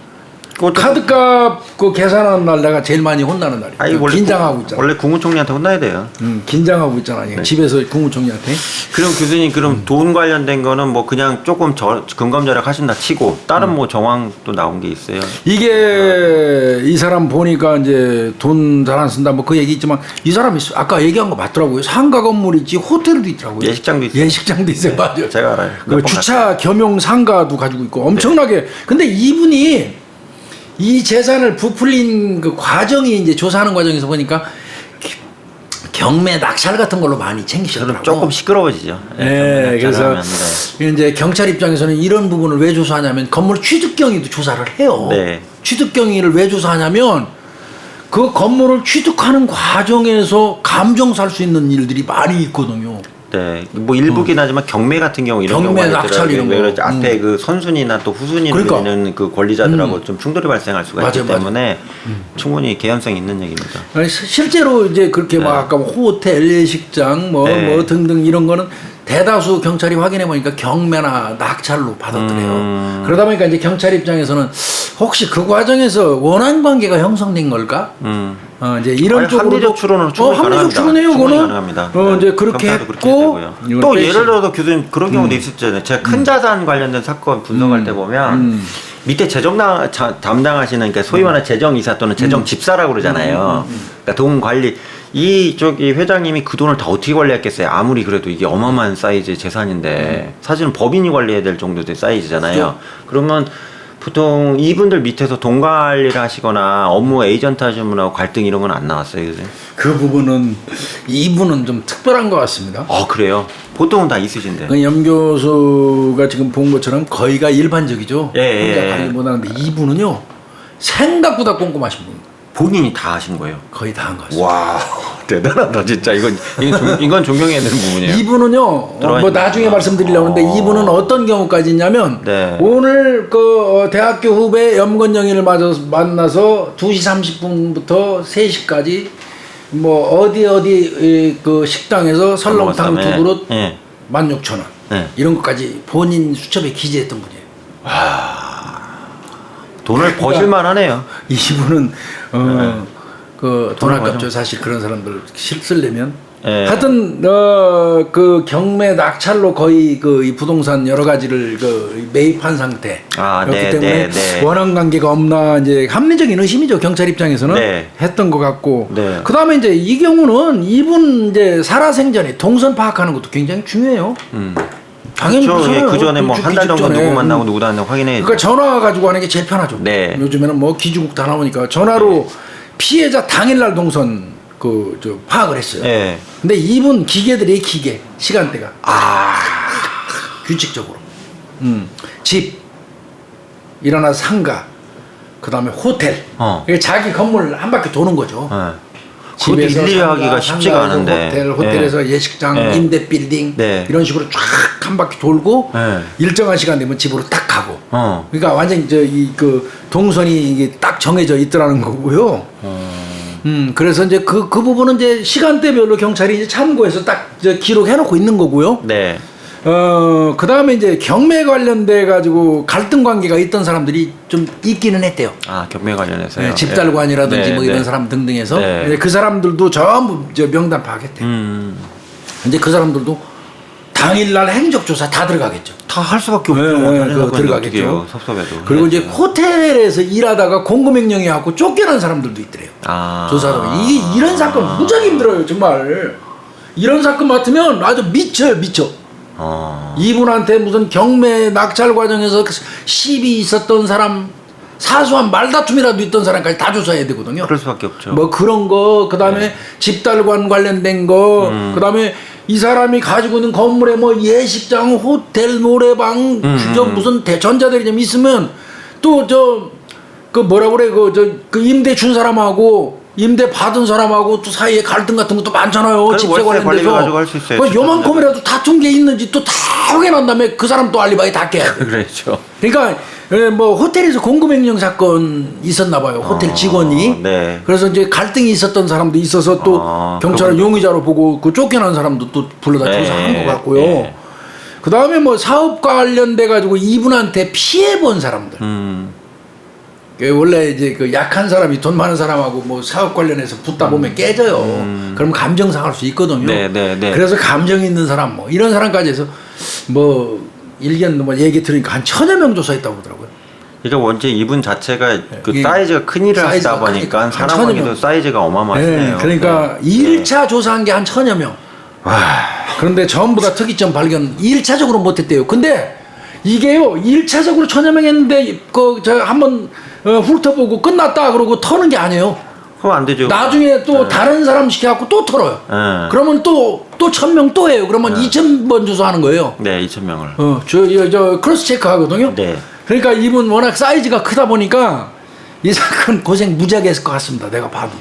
카드값 그 계산하는 날 내가 제일 많이 혼나는 날이야. 아니, 원래 긴장하고 있잖아. 원래 국무총리한테 혼나야 돼요. 긴장하고 있잖아. 네. 집에서 국무총리한테. 그럼 교수님 그럼 돈 관련된 거는 뭐 그냥 조금 금감절약 하신다 치고 다른 뭐 정황 또 나온 게 있어요. 이게 이 사람 보니까 이제 돈 잘 안 쓴다 뭐 그 얘기 있지만 이 사람이 아까 얘기한 거 맞더라고요. 상가 건물 있지 호텔도 있더라고요. 예식장도 있어요. 예식장도 있어요. 맞아요. 제가 알아요. 그 몇번 주차 겸용 상가도 가지고 있고 엄청나게. 근데 이분이 이 재산을 부풀린 그 과정이 이제 조사하는 과정에서 보니까 경매 낙찰 같은 걸로 많이 챙기셨더라고요. 조금 시끄러워지죠. 네, 그래서 잘하면, 네. 이제 경찰 입장에서는 이런 부분을 왜 조사하냐면 건물 취득경위도 조사를 해요. 네. 취득경위를 왜 조사하냐면 그 건물을 취득하는 과정에서 감정 살 수 있는 일들이 많이 있거든요. 네, 뭐 일부긴 하지만 경매 같은 경우 이런 경매, 경우가 낙찰 이런 거. 그러지 앞에 그 선순위나 또 후순위를 그러니까. 있는 그 권리자들하고 좀 충돌이 발생할 수가 있기 맞아요, 때문에 충분히 개연성 있는 얘기입니다. 아니, 실제로 이제 그렇게 막 아까 뭐 호텔, 예식장 뭐 네. 등등 이런 거는 대다수 경찰이 확인해 보니까 경매나 낙찰로 받았더래요. 그러다 보니까 이제 경찰 입장에서는 혹시 그 과정에서 원한 관계가 형성된 걸까? 이제 이런 아니, 쪽으로 합리적 추론은 충분히 합리적 가능합니다. 추론해요, 충분히 그거는. 가능합니다. 이제 그렇게 검사도 했고 되고요. 이걸 또 빼시- 예를 들어서 교수님 그런 경우도 있었잖아요. 제가 큰 자산 관련된 사건 분석할 때 보면 밑에 담당하시는 그러니까 소위 말하는 재정이사 또는 재정집사라고 그러잖아요. 그러니까 돈 관리 이쪽이 회장님이 그 돈을 다 어떻게 관리했겠어요? 아무리 그래도 이게 어마어마한 사이즈의 재산인데 사실은 법인이 관리해야 될 정도의 사이즈잖아요. 그러면 보통 이분들 밑에서 돈 관리를 하시거나 업무 에이전트 하시는 분하고 갈등 이런 건 안 나왔어요, 요새? 그 부분은 이분은 좀 특별한 것 같습니다. 그래요? 보통은 다 있으신데. 그 염 교수가 지금 본 것처럼 거의가 일반적이죠. 예, 혼자 예. 관리 못하는데 이분은요 생각보다 꼼꼼하신 분입니다. 본인이 다 하신 거예요? 거의 다 한 것 같습니다. 와, 대단하다, 진짜. 이건 존경해야 되는 부분이에요. 이분은요 들어와 뭐 있는 나중에 거구나. 말씀드리려고 하는데 이분은 어떤 경우까지 있냐면 네. 오늘 그 대학교 후배 염건영이를 만나서 2시 30분부터 3시까지 뭐 어디 그 식당에서 설렁탕 먹었다며. 두 그릇 예. 16,000원 네. 이런 것까지 본인 수첩에 기재했던 분이에요. 돈을 버실만 하네요. 이분은 그 돈 돈을 아깝죠. 버죠. 사실 그런 사람들 쓸려면. 예. 하여튼 그 경매 낙찰로 거의 그 이 부동산 여러 가지를 그 매입한 상태. 그렇기 네, 때문에 네. 원한 관계가 없나 이제 합리적인 의심이죠. 경찰 입장에서는 네. 했던 것 같고. 네. 그다음에 이제 이 경우는 이분 이제 살아생전에 동선 파악하는 것도 굉장히 중요해요. 당연히 그렇잖아요. 그 전에 뭐 죽기 한 달 정도 직전에. 누구 만나고 누구 만나고 확인해. 그러니까 전화 가지고 하는 게 제일 편하죠. 네. 요즘에는 뭐 기주국 다 나오니까 전화로 피해자 당일날 동선 저 파악을 했어요. 예. 근데 이분 기계들이 기계 시간대가 규칙적으로 집 일어나 상가 그다음에 호텔 이게 자기 건물 한 바퀴 도는 거죠. 그것도 집에서 일일이 상가, 하기가 쉽지가 상가에서 않은데. 호텔에서 예식장, 예. 임대 빌딩 네. 이런 식으로 쫙 한 바퀴 돌고 예. 일정한 시간 되면 집으로 딱 가고. 어. 그러니까 완전히 이 그 동선이 이게 딱 정해져 있더라는 거고요. 그래서 이제 그 부분은 이제 시간대별로 경찰이 이제 참고해서 딱 기록해놓고 있는 거고요. 네. 그 다음에 이제 경매 관련돼 가지고 갈등 관계가 있던 사람들이 좀 있기는 했대요. 아, 경매 관련해서요. 네, 집달관이라든지 네, 뭐 네. 이런 사람 등등해서 네. 그 사람들도 전부 명단 파악했대요. 이제 그 사람들도 당일날 행적조사 다 들어가겠죠. 다 할 수밖에 없죠. 네, 다른 그거 사건이 들어가겠죠. 어떻게 해요, 섭섭해도. 그리고 네. 이제 호텔에서 일하다가 공고명령이 갖고 쫓겨난 사람들도 있더래요. 아. 조사로. 이런 사건 무지하게 힘들어요, 정말. 이런 사건 맡으면 아주 미쳐요, 미쳐. 이분한테 무슨 경매 낙찰 과정에서 시비 있었던 사람, 사소한 말다툼이라도 있던 사람까지 다 조사해야 되거든요. 그럴 수밖에 없죠. 뭐 그런 거, 그다음에 네. 집달관 관련된 거, 그다음에 이 사람이 가지고 있는 건물에 뭐 예식장, 호텔, 노래방, 무슨 전자대리점 있으면 또 그 뭐라 그래 그 임대 준 사람하고 임대 받은 사람하고 또 사이에 갈등 같은 것도 많잖아요. 집세 월세 관리비 가지고 할 수 관련돼서. 있어요. 그 요만큼이라도 다툰 게 있는지 또 다 확인한 다음에 그 사람 또 알리바이 다 깨야 돼. 그렇죠. 그러니까 뭐 호텔에서 공급명령 사건 있었나 봐요. 호텔 직원이. 네. 그래서 이제 갈등이 있었던 사람도 있어서 또 경찰은 그건... 용의자로 보고 그 쫓겨난 사람도 또 불러다 네. 조사한 것 같고요. 네. 그 다음에 뭐 사업 관련돼 가지고 이분한테 피해 본 사람들. 원래 이제 그 약한 사람이 돈 많은 사람하고 뭐 사업 관련해서 붙다 보면 깨져요. 그럼 감정 상할 수 있거든요. 네. 그래서 감정 있는 사람 뭐 이런 사람까지 해서 뭐 일견 뭐 얘기 들으니까 한 1000여 명 조사했다고 그러더라고요. 그러니까 원체 이분 자체가 그 이게 사이즈가 큰 일을 하시다 사이즈가 보니까 크니까 사람 관계도 사이즈가 어마어마하시네요. 네, 그러니까 네. 1차 조사한 게 한 1000여 명. 그런데 전부 다 특이점 발견 1차적으로 못했대요. 근데 이게요 1차적으로 1000여 명 했는데 저 한번 훑어보고 끝났다 그러고 터는 게 아니에요. 그럼 안 되죠. 나중에 또 다른 사람 시켜갖고 또 털어요. 그러면 또 1000명 또 해요. 그러면 2000번 조사하는 거예요. 네, 2000명을. 저 크로스 체크 하거든요. 네. 그러니까 이분 워낙 사이즈가 크다 보니까 이 사건 고생 무지하게 했을 것 같습니다. 내가 봐도.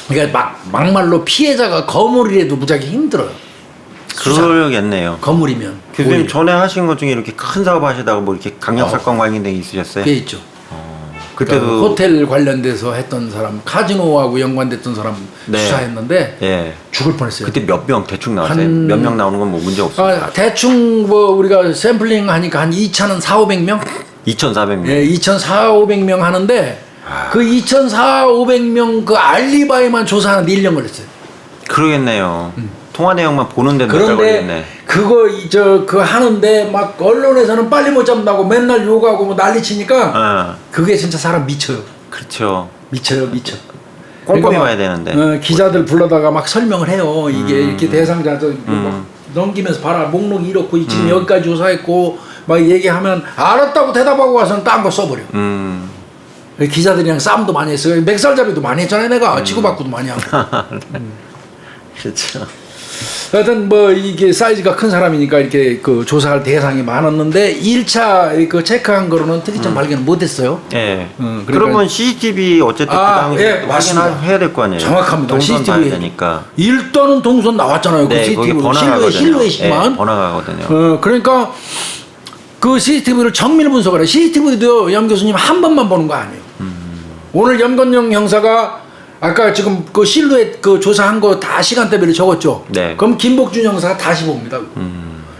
그러니까 막말로 피해자가 거물이라도 무지하게 힘들어요. 그러겠네요. 거물이면. 교수님 오히려. 전에 하신 것 중에 이렇게 큰 사업 하시다가 뭐 이렇게 강력 사건 관련된 게 있으셨어요? 꽤 있죠. 그때도 그러니까 호텔 관련돼서 했던 사람, 카지노하고 연관됐던 사람 네. 수사했는데 예. 죽을 뻔했어요. 그때 몇 명 대충 나왔어요? 몇 명 나오는 건 뭐 문제 없어요. 대충 뭐 우리가 샘플링 하니까 한 2,000은 4,500명? 2,400명. 예, 2,400~500명 하는데 그 2,400~500명 그 알리바이만 조사하는데 1년 걸렸어요. 그러겠네요. 통화 내용만 보는데 몇 달 그런데 걸렸네. 그거 하는데 막 언론에서는 빨리 못 잡는다고 맨날 욕하고 뭐 난리치니까 그게 진짜 사람 미쳐요. 그렇죠. 미쳐요, 미쳐. 꼼꼼히 그러니까 봐야 되는데. 기자들 불러다가 막 설명을 해요. 이게 이렇게 대상자들 막 넘기면서 봐라 목록이 이렇고 지금 여기까지 조사했고 막 얘기하면 알았다고 대답하고 와서는 딴 거 써버려. 기자들이랑 싸움도 많이 했어요. 멱살잡이도 많이 했잖아요. 내가 치고받고도 많이 하고. 그렇죠. 하여튼 뭐 이게 사이즈가 큰 사람이니까 이렇게 그 조사할 대상이 많았는데 1차 그 체크한 거로는 특이점 발견을 못했어요. 예. 그러니까 그러면 CCTV 어쨌든 그 당시 예, 맞습니다. 확인해야 될 거 아니에요. 정확합니다. 동선 봐야 CCTV 되니까. 일단은 동선 나왔잖아요. 네, 그 거기 CCTV 번화가거든요. 실루엣이지만. 예, 번화가거든요. 그러니까 그 CCTV를 정밀 분석을 해. CCTV도 염 교수님 한 번만 보는 거 아니에요. 오늘 염건영 형사가 아까 지금 그 실루엣 그 조사한 거 다 시간대별로 적었죠. 네. 그럼 김복준 형사가 다시 봅니다.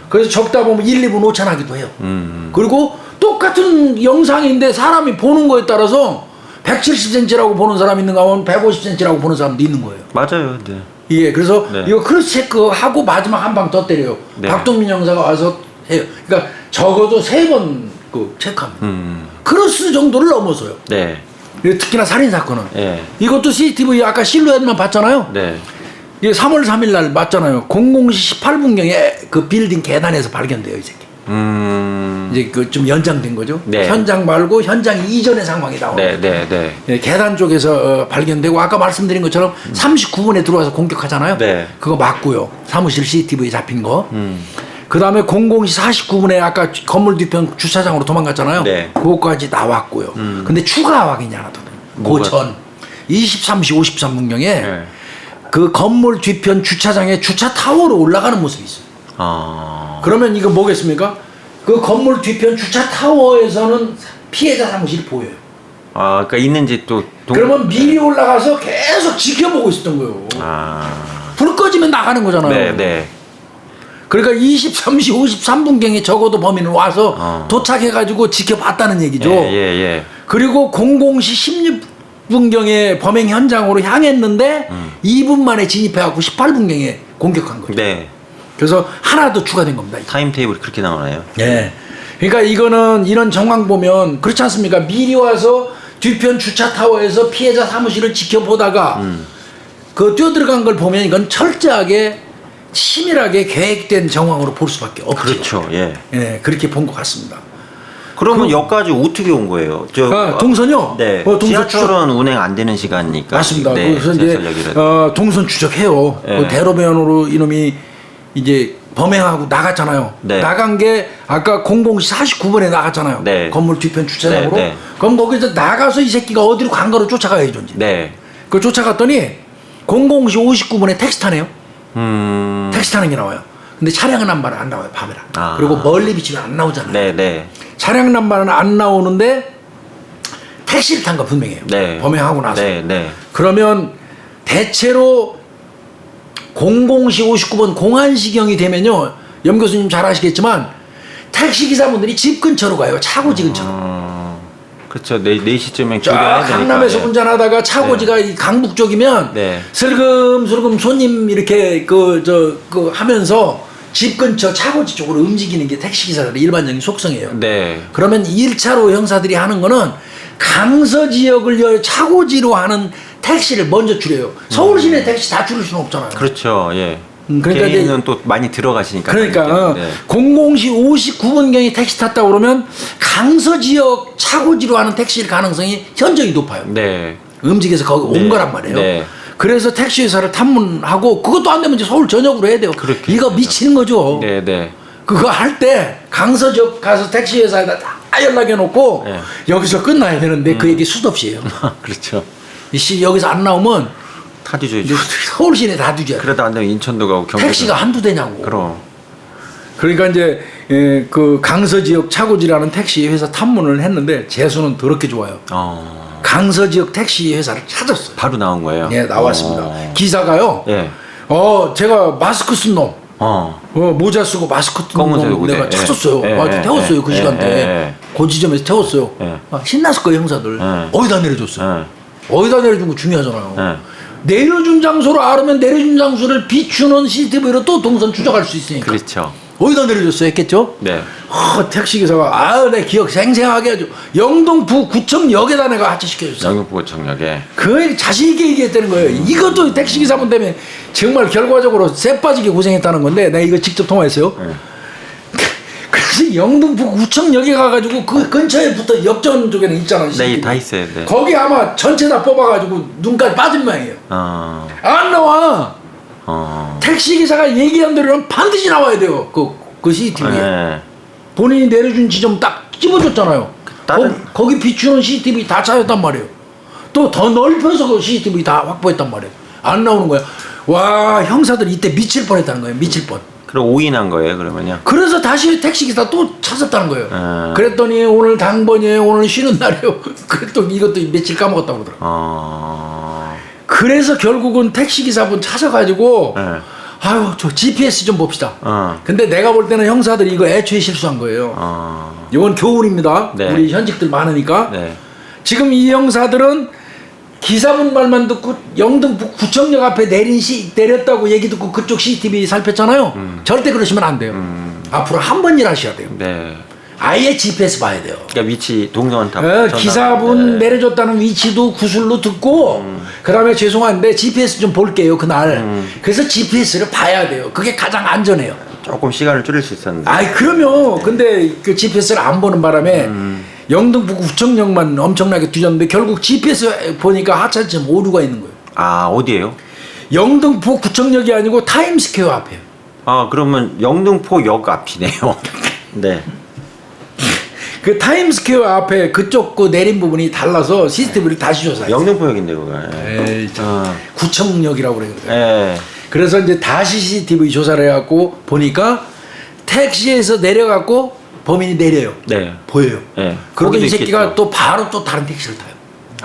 그래서 적다 보면 1, 2분 오차나기도 해요. 그리고 똑같은 영상인데 사람이 보는 거에 따라서 170cm라고 보는 사람 있는가 하면 150cm라고 보는 사람도 있는 거예요. 맞아요. 네. 예, 그래서 네. 이거 크로스 체크하고 마지막 한 방 더 때려요. 네. 박동민 형사가 와서 해요. 그러니까 적어도 3번 그 체크합니다. 크로스 정도를 넘어서요. 네. 특히나 살인 사건은. 예. 이것도 CCTV 아까 실루엣만 봤잖아요. 네. 이게 3월 3일 날 봤잖아요. 00시 18분경에 그 빌딩 계단에서 발견돼요, 이 새끼. 이제 그 좀 연장된 거죠. 네. 현장 말고 현장 이전의 상황이 나오고. 네. 예, 계단 쪽에서 발견되고 아까 말씀드린 것처럼 39분에 들어와서 공격하잖아요. 네. 그거 맞고요. 사무실 CCTV에 잡힌 거. 그 다음에 00시 49분에 아까 건물 뒤편 주차장으로 도망갔잖아요. 네. 그거까지 나왔고요. 근데 추가 확인이 하나 더 돼요. 뭐가? 고전 23시 53분경에 네. 그 건물 뒤편 주차장에 주차 타워로 올라가는 모습이 있어요. 그러면 이거 뭐겠습니까? 그 건물 뒤편 주차 타워에서는 피해자 사무실이 보여요. 아, 그러니까 있는지 또 그러면 미리 올라가서 계속 지켜보고 있었던 거예요. 불 꺼지면 나가는 거잖아요. 네, 네. 그러니까 23시 53분경에 적어도 범인은 와서 도착해가지고 지켜봤다는 얘기죠. 예. 그리고 00시 16분경에 범행 현장으로 향했는데 2분 만에 진입해갖고 18분경에 공격한 거죠. 네. 그래서 하나 더 추가된 겁니다. 타임 테이블이 그렇게 나오나요? 예. 그러니까 이거는 이런 정황 보면 그렇지 않습니까? 미리 와서 뒤편 주차 타워에서 피해자 사무실을 지켜보다가 그 뛰어들어간 걸 보면 이건 철저하게 치밀하게 계획된 정황으로 볼 수밖에 없죠. 그렇죠. 예. 예, 그렇게 본 것 같습니다. 그러면 여기까지 어떻게 온 거예요? 동선요? 네. 동선 지하철은 운행 안 되는 시간이니까. 맞습니다. 네, 그래서 이제 동선 추적해요. 네. 그 대로변으로 이놈이 이제 범행하고 나갔잖아요. 네. 나간 게 아까 00시 49분에 나갔잖아요. 네. 건물 뒤편 주차장으로. 네, 네. 그럼 거기서 나가서 이 새끼가 어디로 간 거로 쫓아가야죠. 이제. 네. 그걸 쫓아갔더니 00시 59분에 택시 타네요. 음. 택시 타는 게 나와요. 근데 차량은 안 나와요. 밤에라. 아. 그리고 멀리 비치면 안 나오잖아요. 네. 차량 남발은 안 나오는데 택시를 탄 거 분명해요. 네. 범행하고 나서. 네. 그러면 대체로 00시 59분 공안시경이 되면요. 염 교수님 잘 아시겠지만 택시 기사분들이 집 근처로 가요. 차고지 근처로. 그렇죠. 4시쯤에 자, 강남에서 운전하다가 차고지가 이 강북 쪽이면 네. 슬금슬금 손님 이렇게 하면서 집 근처 차고지 쪽으로 움직이는 게 택시 기사들의 일반적인 속성이에요. 네. 그러면 1차로 형사들이 하는 거는 강서 지역을 차고지로 하는 택시를 먼저 줄여요. 서울 시내 택시 다 줄일 수는 없잖아요. 그렇죠. 예. 그러니까 개인은 또 많이 들어가시니까. 그러니까 네. 00시 59분경에 택시 탔다고 그러면 강서 지역 차고지로 하는 택시일 가능성이 현저히 높아요. 네. 움직여서 거기 온 네. 거란 말이에요. 네. 그래서 택시 회사를 탐문하고 그것도 안 되면 이제 서울 전역으로 해야 돼요. 그렇게 이거 미치는 거죠. 네. 그거 할 때 강서 지역 가서 택시 회사에다 다 연락해 놓고 네. 여기서 끝나야 되는데 그 얘기 수도 없이 해요. 그렇죠. 이씨 여기서 안 나오면 다 뒤져야죠. 이제 서울 시내 다 뒤져야 돼. 그러다 안 되면 인천도 가고 경기도. 택시가 한두 대냐고. 그럼. 그러니까 이제 그 강서 지역 차고지라는 택시 회사 탐문을 했는데 재수는 더럽게 좋아요. 강서 지역 택시 회사를 찾았어요. 바로 나온 거예요. 네, 나왔습니다. 기사가요. 예. 제가 마스크 쓴 놈. 모자 쓰고 마스크 쓴 검은색 놈 모자. 내가 예. 찾았어요. 예. 태웠어요. 그 시간대에. 그 지점에서 태웠어요. 예. 신났을 거예요, 형사들. 예. 어디다 내려줬어요. 예. 어디다 내려준 거 중요하잖아요. 예. 내려준 장소를 알으면 내려준 장소를 비추는 CCTV로 또 동선 추적할 수 있으니까. 그렇죠. 어디다 내려줬어요 했겠죠? 네. 택시기사가 내 기억 생생하게 하죠. 영동부 구청역에다 내가 하차시켜줬어요. 영등포구청역에. 그 자신있게 얘기했다는 거예요. 이것도 택시기사분 때문에 정말 결과적으로 쎄 빠지게 고생했다는 건데 내가 이거 직접 통화했어요. 네. 그래서 영등포 구청역에 가가지고 그 근처에 붙어 역전 쪽에는 있잖아. 네, 다 있어요. 네. 거기 아마 전체 다 뽑아가지고 눈까지 빠진 모양이에요. 안 나와. 택시기사가 얘기한 대로는 반드시 나와야 돼요. 그 CCTV에. 네. 본인이 내려준 지점 딱 집어줬잖아요. 거기 비추는 CCTV 다 찾았단 말이에요. 또 더 넓혀서 그 CCTV 다 확보했단 말이에요. 안 나오는 거야. 와, 형사들 이때 미칠 뻔했다는 거예요. 미칠 뻔. 그럼 오인한 거예요, 그러면요? 그래서 다시 택시기사 또 찾았다는 거예요. 그랬더니 오늘 당번이에요. 오늘 쉬는 날이에요. 그랬더니 이것도 며칠 까먹었다고 그러더라고요. 그래서 결국은 택시기사분 찾아가지고 네. 아유, 저 GPS 좀 봅시다. 근데 내가 볼 때는 형사들이 이거 애초에 실수한 거예요. 이건 교훈입니다. 네. 우리 현직들 많으니까. 네. 지금 이 형사들은 기사분 말만 듣고 영등포 구청역 앞에 내렸다고 얘기 듣고 그쪽 CCTV 살폈잖아요. 절대 그러시면 안 돼요. 앞으로 한 번 일하셔야 돼요. 네. 아예 GPS 봐야 돼요. 그러니까 위치 동선 다. 기사분 내려줬다는 위치도 구술로 듣고 그다음에 죄송한데 GPS 좀 볼게요 그날. 그래서 GPS를 봐야 돼요. 그게 가장 안전해요. 조금 시간을 줄일 수 있었는데. 그러면 근데 그 GPS를 안 보는 바람에 영등포 구청역만 엄청나게 뒤졌는데 결국 GPS 보니까 하차점 오류가 있는 거예요. 어디예요? 영등포 구청역이 아니고 타임스퀘어 앞에요. 그러면 영등포역 앞이네요. 네. 그 타임스퀘어 앞에 그쪽 그 내린 부분이 달라서 CCTV를 다시 조사해요. 영등포역인데 그거. 에이, 구청역이라고 그래요. 예. 그래서 이제 다시 CCTV 조사를 해갖고 보니까 택시에서 내려갖고 범인이 내려요. 네. 보여요. 네. 그러고 이 거기도 새끼가 있겠죠. 또 바로 또 다른 택시를 타요.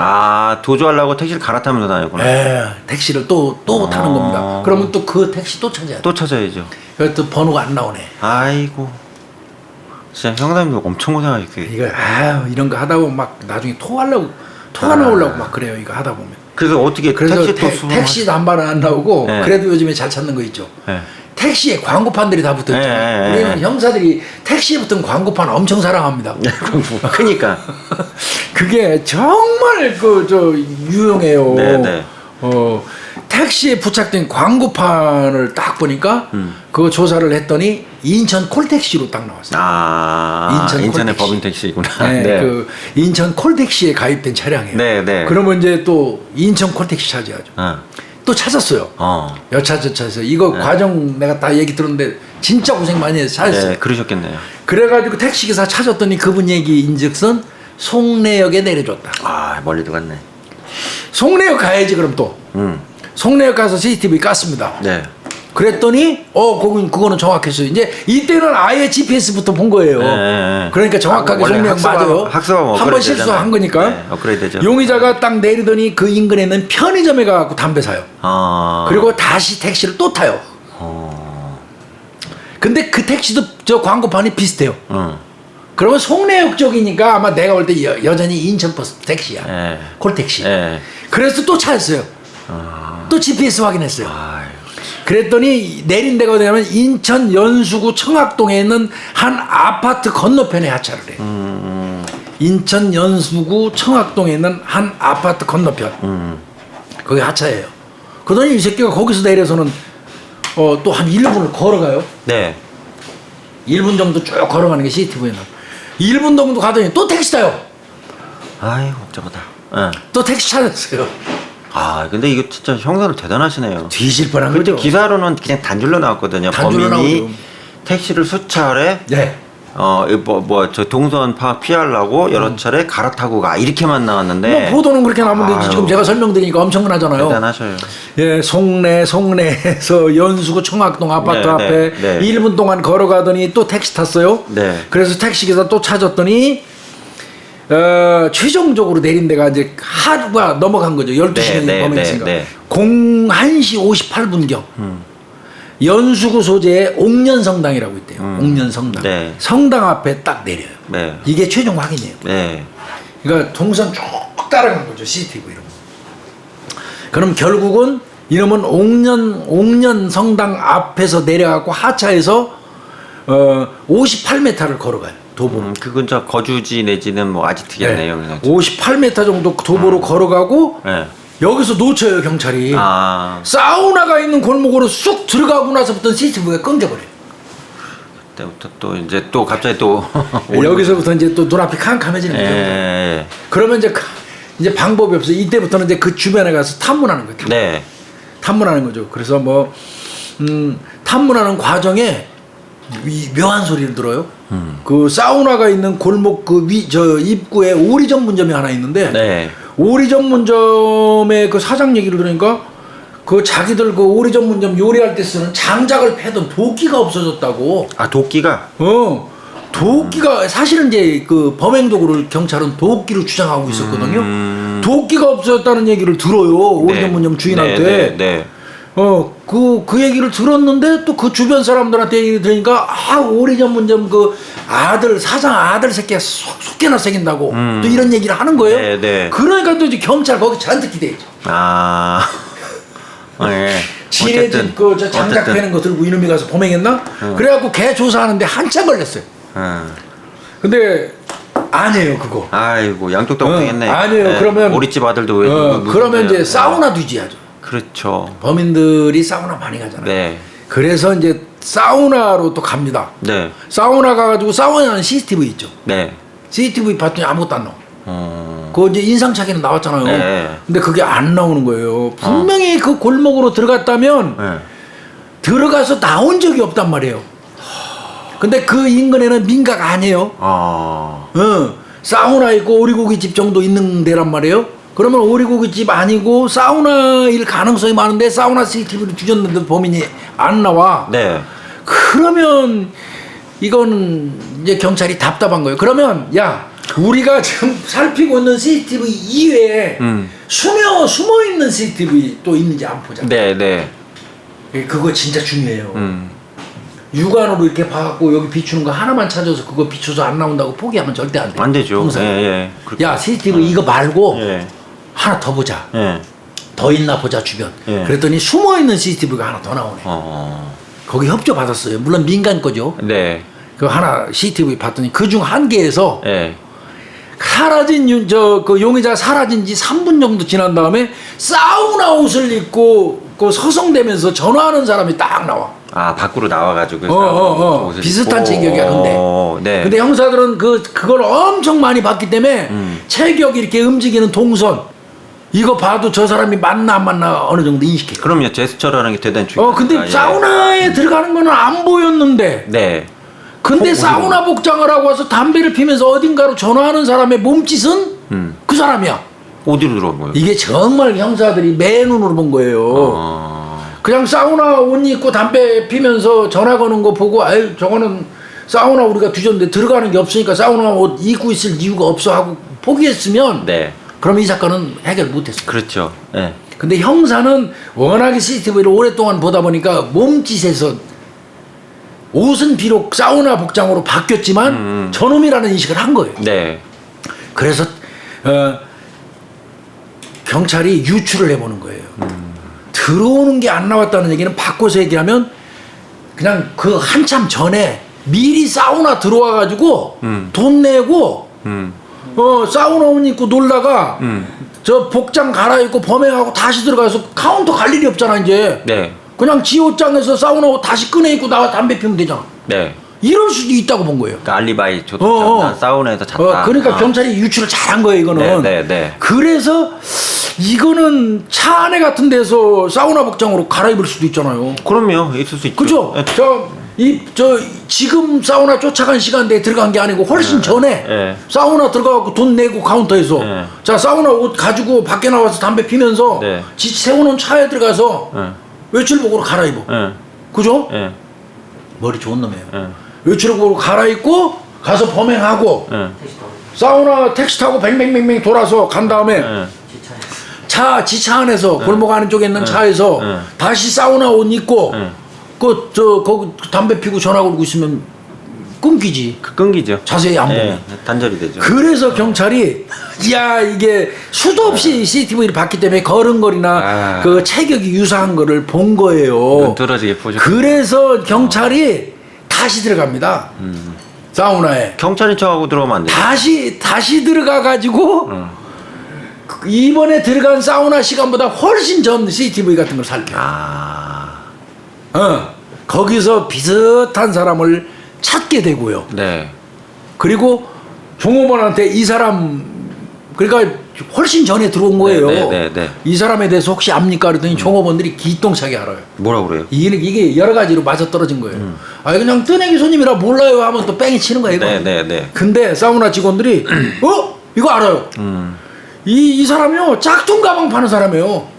아, 도주하려고 택시를 갈아타면서 다녔구나. 예, 택시를 또 타는 겁니다. 그러면 또 그 택시 또 찾아야 돼. 또 찾아야죠. 그래서 또 번호가 안 나오네. 아이고. 진짜 형사님도 엄청 고생하셨겠어요. 이거 이런 거 하다 보면 막 나중에 토가 나오려고 막 그래요. 이거 하다 보면. 그래서 어떻게 그래서 택시 또 수긍- 택시도 한 발은 안 나오고 네. 그래도 요즘에 잘 찾는 거 있죠. 네. 택시에 광고판들이 다 붙어 있잖아요. 네, 네, 우리는 네. 형사들이 택시에 붙은 광고판 엄청 사랑합니다. 그니까. 그게 정말 유용해요. 네, 네. 택시에 부착된 광고판을 딱 보니까 그거 조사를 했더니 인천 콜택시로 딱 나왔어요. 아, 인천의 콜택시. 법인 택시구나. 네, 네. 그 인천 콜택시에 가입된 차량이에요. 네, 네. 그러면 이제 또 인천 콜택시 찾아야죠. 또 찾았어요. 여차저차해서 이거 과정 내가 다 얘기 들었는데 진짜 고생 많이 해서 찾았어요. 네, 그러셨겠네요. 그래가지고 택시기사 찾았더니 그분 얘기인즉슨 송내역에 내려줬다. 아, 멀리도 갔네. 송내역 가야지 그럼 또. 송내역 가서 CCTV 깠습니다. 네. 그랬더니 그거는 정확했어요. 이제 이때는 아예 GPS부터 본 거예요. 네. 그러니까 정확하게 원래 송내역 맞아요. 학습하면 한 번 업그레이드 실수한 거니까. 네, 업그레이드 되죠. 용의자가 딱 내리더니 그 인근에 있는 편의점에 가고 담배 사요. 그리고 다시 택시를 또 타요. 근데 그 택시도 저 광고판이 비슷해요. 그러면 송내역 쪽이니까 아마 내가 볼 때 여전히 인천버스 택시야. 네. 콜택시. 네. 그래서 또 찾았어요. 또 GPS 확인했어요. 아유. 그랬더니 내린 데가 어디냐면 인천 연수구 청학동에 있는 한 아파트 건너편에 하차를 해요. 인천 연수구 청학동에 있는 한 아파트 건너편. 거기 하차해요. 그러더니 이 새끼가 거기서 내려서는 또 한 1분을 걸어가요. 네. 1분 정도 쭉 걸어가는 게 CCTV에는. 1분 정도 가더니 또 택시 타요. 아이고, 복잡하다. 네. 또 택시 찾았어요. 아, 근데 이거 진짜 형사는 대단하시네요. 뒤질 뻔한 그때 거죠. 기사로는 그냥 단줄로 나왔거든요. 단줄로 범인이 나오죠. 택시를 수차례 네. 저 동선 파악 피하려고 여러 차례 갈아타고 가 이렇게만 나왔는데 뭐 보도는 그렇게 나오면 되지. 아유. 지금 제가 설명드리니까 엄청나잖아요. 대단하셔요. 예, 송내에서 연수구 청학동 아파트 네, 앞에 네, 네. 1분 동안 걸어가더니 또 택시 탔어요. 네. 그래서 택시기사 또 찾았더니 최종적으로 내린 데가 이제 하루가 넘어간 거죠. 12시간이 네, 범행했으니까. 네, 네. 01시 58분경. 연수구 소재의 옥년성당이라고 있대요. 옥년성당. 네. 성당 앞에 딱 내려요. 네. 이게 최종 확인이에요. 네. 그러니까 동선 쭉 따라간 거죠. CCTV 이런 거. 그럼 결국은 이러면 옥년 성당 앞에서 내려가고 하차해서 58m를 걸어가요. 도보로. 그 근처 거주지 내지는 뭐 아지트겠네요. 그냥. 58m 정도 도보로 걸어가고 네. 여기서 놓쳐요 경찰이. 아, 사우나가 있는 골목으로 쑥 들어가고 나서부터 CCTV가 끊겨버려요. 그때부터 또 이제 또 갑자기 또 여기서부터 이제 또 눈앞이 캄캄해지는 거죠. 예. 그러면 이제 방법이 없어요. 이때부터는 이제 그 주변에 가서 탐문하는 거예요. 네. 탐문하는 거죠. 그래서 뭐 탐문하는 과정에 묘한 소리를 들어요. 그 사우나가 있는 골목 저 입구에 오리 전문점이 하나 있는데 네. 오리 전문점의 그 사장 얘기를 들으니까 그 자기들 그 오리 전문점 요리할 때 쓰는 장작을 패던 도끼가 없어졌다고. 아, 도끼가 도끼가 사실은 이제 그 범행 도구를 경찰은 도끼로 주장하고 있었거든요. 도끼가 없어졌다는 얘기를 들어요. 오리 네. 전문점 주인한테. 네, 네, 네. 그 얘기를 들었는데 또 그 주변 사람들한테 얘기를 들으니까 오리 전문점 그 사장 아들 새끼가 속개나 새긴다고 또 이런 얘기를 하는 거예요. 네, 네. 그러니까 또 이제 경찰 거기 잔뜩 기대있죠. 아. 네. 지뢰진 저 장작 패는 거 들고 이놈이 가서 범행했나? 그래갖고 걔 조사하는데 한참 걸렸어요. 근데 아니에요 그거. 아이고, 양쪽 다 엉뚱했네. 아니에요. 그러면 오리집 아들도 왜 그러면 이제 사우나 뒤지하죠. 그렇죠. 범인들이 사우나 많이 가잖아요. 네. 그래서 이제 사우나로 또 갑니다. 네. 사우나 가가지고 사우나는 CCTV 있죠. 네. CCTV 봤더니 아무것도 안 나와. 그거 이제 인상착의는 나왔잖아요. 네. 근데 그게 안 나오는 거예요. 분명히 그 골목으로 들어갔다면 네. 들어가서 나온 적이 없단 말이에요. 근데 그 인근에는 민가가 아니에요. 사우나 있고 오리고기집 정도 있는 데란 말이에요. 그러면 오리고기집 아니고 사우나일 가능성이 많은데 사우나 CCTV를 뒤졌는데 범인이 안 나와. 네. 그러면 이거는 이제 경찰이 답답한 거예요. 그러면 야 우리가 지금 살피고 있는 CCTV 이외에 숨어 있는 CCTV 또 있는지 안 보자. 네, 네. 그거 진짜 중요해요. 육안으로 이렇게 봐갖고 여기 비추는 거 하나만 찾아서 그거 비춰서 안 나온다고 포기하면 절대 안 돼. 안 되죠. 항상. 예, 예. 야 CCTV 이거 말고 예. 하나 더 보자. 예. 더 있나 보자 주변. 예. 그랬더니 숨어 있는 CCTV가 하나 더 나오네. 거기 협조 받았어요. 물론 민간 거죠. 네. 그 하나 CCTV 봤더니 그 중 한 개에서 예. 사라진 그 용의자 사라진 지 3분 정도 지난 다음에 사우나 옷을 입고 그 서성대면서 전화하는 사람이 딱 나와. 아, 밖으로 나와가지고. 옷을 비슷한 입고. 체격이야 근데. 네. 근데 형사들은 그걸 엄청 많이 봤기 때문에 체격이 이렇게 움직이는 동선 이거 봐도 저 사람이 맞나 안 맞나 어느 정도 인식해. 그럼요. 제스처라는 게 대단히 중요해요. 근데 사우나에 들어가는 거는 안 보였는데. 네. 근데 사우나 복장을 하고 와서 담배를 피면서 어딘가로 전화하는 사람의 몸짓은 그 사람이야. 어디로 들어온 거예요? 이게 정말 형사들이 맨눈으로 본 거예요. 그냥 사우나 옷 입고 담배 피면서 전화 거는 거 보고 아유 저거는 사우나 우리가 뒤졌는데 들어가는 게 없으니까 사우나 옷 입고 있을 이유가 없어 하고 포기했으면 네. 그럼 이 사건은 해결 못했어요. 그렇죠. 네. 근데 형사는 워낙에 CCTV를 오랫동안 보다 보니까 몸짓에서 옷은 비록 사우나 복장으로 바뀌었지만 저놈이라는 인식을 한 거예요. 네. 그래서 경찰이 유추를 해보는 거예요. 들어오는 게 안 나왔다는 얘기는 바꿔서 얘기하면 그냥 그 한참 전에 미리 사우나 들어와가지고 돈 내고 사우나 옷 입고 놀다가 저 복장 갈아입고 범행하고 다시 들어가서 카운터 갈 일이 없잖아 이제. 네. 그냥 지 옷장에서 사우나 옷 다시 꺼내 입고 나와 담배 피우면 되잖아. 네. 이럴 수도 있다고 본 거예요. 그러니까 알리바이 저도 잤다. 사우나에서 잤다. 그러니까 경찰이 유추를 잘한 거예요, 이거는. 네, 네, 네. 그래서 이거는 차 안에 같은 데서 사우나 복장으로 갈아입을 수도 있잖아요. 그럼요. 있을 수 있죠. 그죠? 네. 지금 사우나 쫓아간 시간대에 들어간 게 아니고 훨씬 전에 네. 사우나 들어가고 돈 내고 카운터에서 네. 자, 사우나 옷 가지고 밖에 나와서 담배 피면서 네. 지 세우는 차에 들어가서 네. 외출복으로 갈아입어. 네. 그죠? 네. 머리 좋은 놈이에요. 네. 외출복으로 갈아입고 가서 범행하고 네. 사우나 택시 타고 뱅뱅뱅뱅 돌아서 간 다음에 네. 지차 안에서 골목 안에 쪽에 있는 차에서 네. 다시 사우나 옷 입고 네. 거기 담배 피고 전화 걸고 있으면 끊기지. 끊기죠. 자세히 안 보면. 네. 단절이 되죠. 그래서 경찰이 야 이게 수도 없이 CCTV를 봤기 때문에 걸음걸이나 그 체격이 유사한 거를 본 거예요. 떨어지게 보죠. 그래서 경찰이 다시 들어갑니다. 사우나에. 경찰인 척하고 들어오면 안 돼요. 다시 들어가 가지고 이번에 들어간 사우나 시간보다 훨씬 전 CCTV 같은 걸 살펴. 거기서 비슷한 사람을 찾게 되고요. 네. 그리고 종업원한테 이 사람 그러니까 훨씬 전에 들어온 거예요. 네. 이 사람에 대해서 혹시 압니까? 그랬더니 종업원들이 기똥차게 알아요. 뭐라 그래요? 이게 여러 가지로 맞아 떨어진 거예요. 그냥 뜨내기 손님이라 몰라요 하면 또 뺑이 치는 거예요. 이거. 네. 근데 사우나 직원들이 이거 알아요. 이 사람이요 짝퉁 가방 파는 사람이에요.